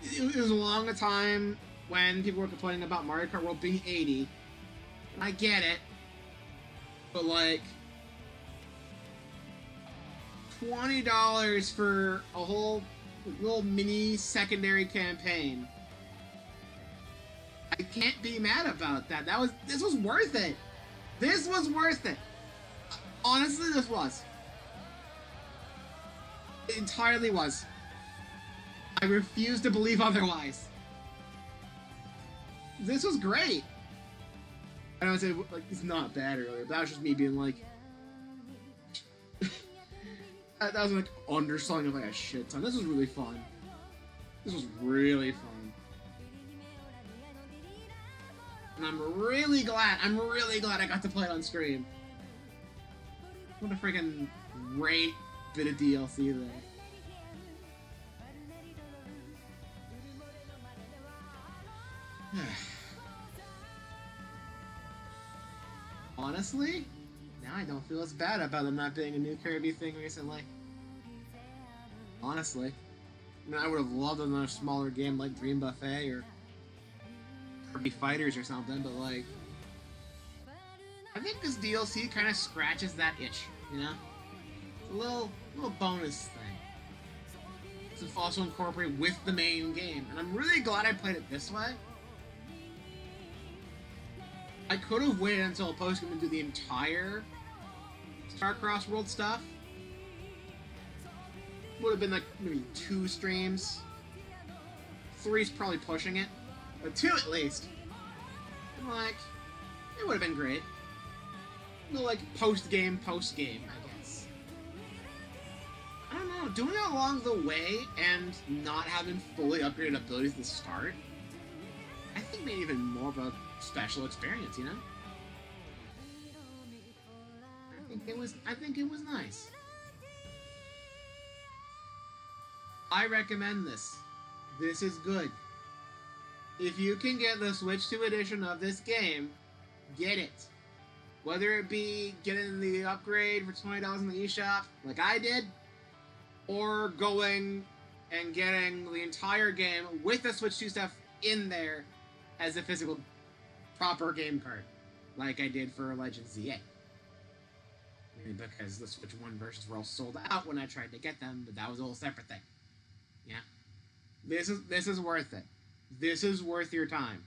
It was a long time when people were complaining about Mario Kart World being 80. And I get it. But, like... $20 for a whole little mini secondary campaign. I can't be mad about that. This was worth it. This was worth it. Honestly, this was. It entirely was. I refuse to believe otherwise. This was great. I don't say like it's not bad earlier, but that was just me being like that was like underselling of like a shit ton. This was really fun. This was really fun. And I'm really glad I got to play it on stream. What a freaking great bit of DLC there. Honestly, now I don't feel as bad about them not being a new Kirby thing recently. Honestly. I mean, I would have loved another smaller game like Dream Buffet or Kirby Fighters or something, but like... I think this DLC kind of scratches that itch, you know? It's a little bonus thing. To also incorporate with the main game. And I'm really glad I played it this way. I could have waited until post-game to do the entire Starcross World stuff. Would have been like maybe 2 streams. 3's probably pushing it. But 2 at least. And like, it would have been great. A little like post-game, I guess. I don't know, doing it along the way and not having fully upgraded abilities at the start, I think made even more of a special experience, you know? I think it was nice. I recommend this. This is good. If you can get the Switch 2 edition of this game, get it. Whether it be getting the upgrade for $20 in the eShop, like I did, or going and getting the entire game with the Switch 2 stuff in there as a physical proper game card, like I did for Legends ZA. Because the Switch 1 versions were all sold out when I tried to get them, but that was a whole separate thing. Yeah. This is worth it. This is worth your time.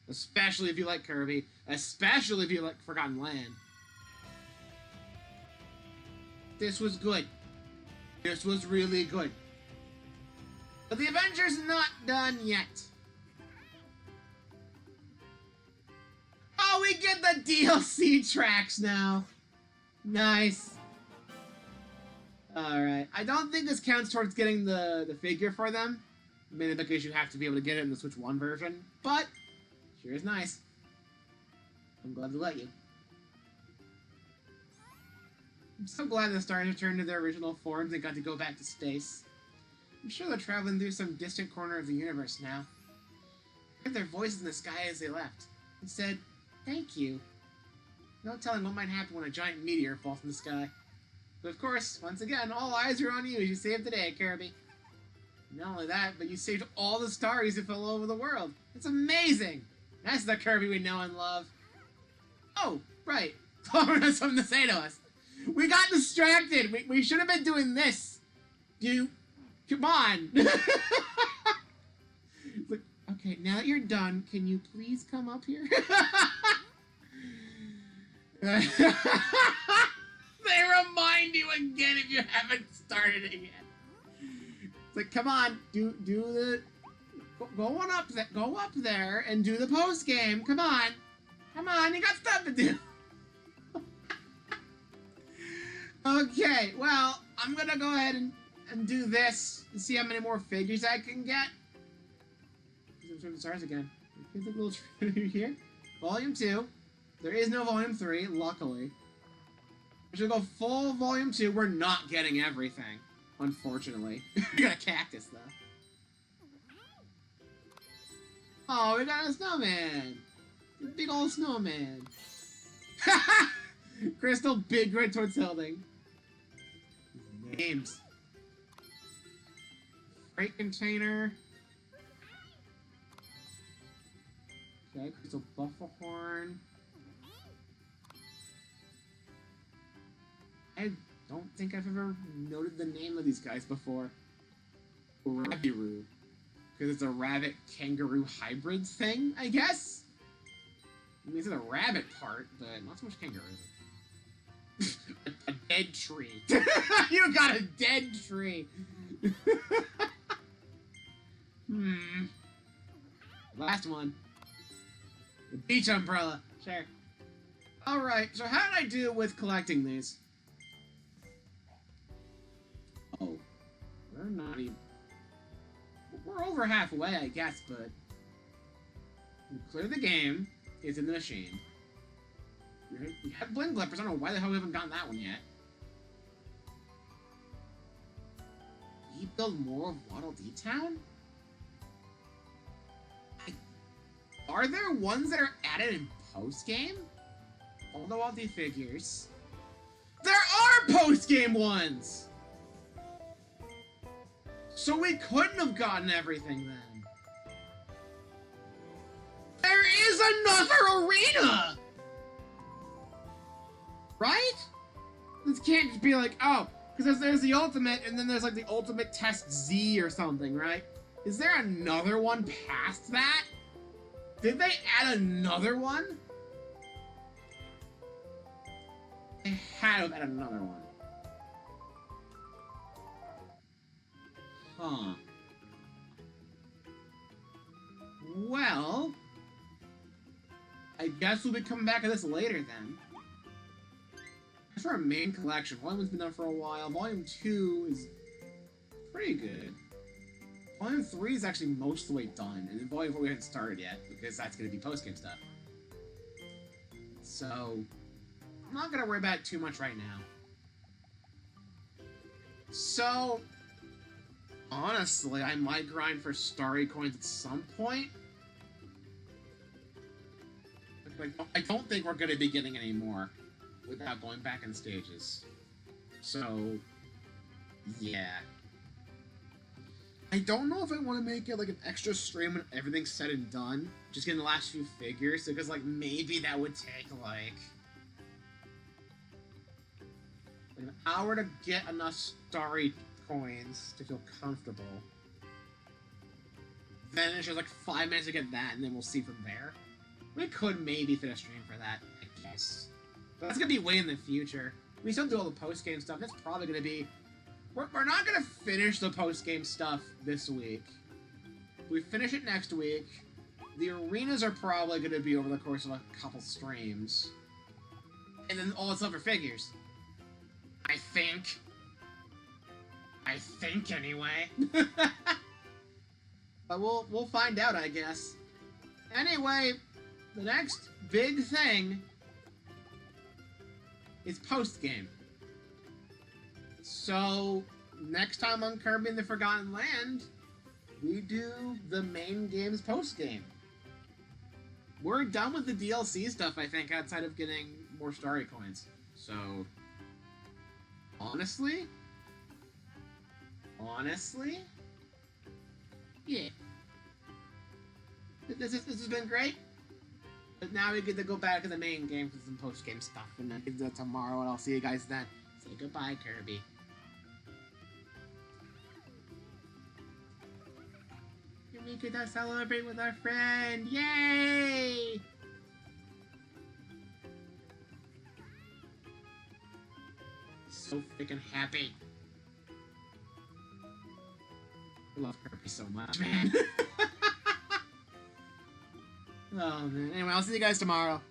Especially if you like Kirby. Especially if you like Forgotten Land. This was good. This was really good. But the adventure's not done yet. Oh, we get the DLC tracks now. Nice. Alright. I don't think this counts towards getting the figure for them. Mainly because you have to be able to get it in the Switch 1 version. But, sure is nice. I'm glad to let you. I'm so glad the stars returned to their original forms and got to go back to space. I'm sure they're traveling through some distant corner of the universe now. I heard their voices in the sky as they left. It said, "Thank you." No telling what might happen when a giant meteor falls from the sky. But of course, once again, all eyes are on you as you saved the day, Kirby. Not only that, but you saved all the stars that fell all over the world. It's amazing! That's the Kirby we know and love. Oh, right. Clover has something to say to us. We got distracted. We should have been doing this. Come on. Like, okay, now that you're done, can you please come up here? They remind you again if you haven't started it yet. It's like, come on, do the Go on up there. Go up there and do the post game. Come on. Come on, you got stuff to do. Okay, well, I'm gonna go ahead and do this and see how many more figures I can get. I'm the stars again. Here's a little trailer here. Volume 2. There is no Volume 3, luckily. We should go full Volume 2. We're not getting everything, unfortunately. We got a cactus, though. Oh, we got a snowman. A big old snowman. Crystal, big red towards Hilding. Names. Freight container. Okay, Crystal Bufflehorn. I don't think I've ever noted the name of these guys before. Rabiru. Because it's a rabbit-kangaroo hybrid thing, I guess? I mean, it's the rabbit part, but not so much kangaroo. A dead tree. You got a dead tree. Last one. The beach umbrella. Sure. Alright, so how did I do with collecting these? Oh. We're not even... We're over halfway, I guess, but... Clear the game. It's in the machine. We have Bling Blippers. I don't know why the hell we haven't gotten that one yet. You build more of Waddle Dee Town? Are there ones that are added in post-game? All the Waddle Dee figures. There are post-game ones! So we couldn't have gotten everything then. There is another arena! Right? This can't just be like, oh, because there's the Ultimate, and then there's like the Ultimate Test Z or something, right? Is there another one past that? Did they add another one? They had to have added another one. Huh. Well, I guess we'll be coming back to this later then. As for our main collection, Volume 1's been done for a while. Volume 2 is pretty good. Volume 3 is actually most of the way done, and then Volume 4 we haven't started yet, because that's going to be post-game stuff. So, I'm not going to worry about it too much right now. So, honestly, I might grind for Starry Coins at some point. Like, I don't think we're going to be getting any more without going back in stages. So, yeah. I don't know if I want to make it like an extra stream when everything's said and done. Just getting the last few figures, because like maybe that would take like an hour to get enough Starry Coins to feel comfortable. Then it's just like 5 minutes to get that, and then we'll see from there. We could maybe fit a stream for that, I guess. But that's gonna be way in the future. We still do all the post-game stuff. That's probably gonna be... We're not gonna finish the post-game stuff this week. We finish it next week. The arenas are probably gonna be over the course of a couple streams. And then all the silver figures. I think. I think, anyway. But we'll find out, I guess. Anyway, the next big thing is post-game. So, next time on Kirby in the Forgotten Land, we do the main game's post-game. We're done with the DLC stuff, I think, outside of getting more Starry Coins. So, honestly, yeah. This has been great. But now we get to go back to the main game for some post-game stuff, and I can do that tomorrow, and I'll see you guys then. Say goodbye, Kirby. We get to celebrate with our friend! Yay! So freaking happy. I love Kirby so much, man. Oh, man. Anyway, I'll see you guys tomorrow.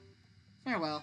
Farewell.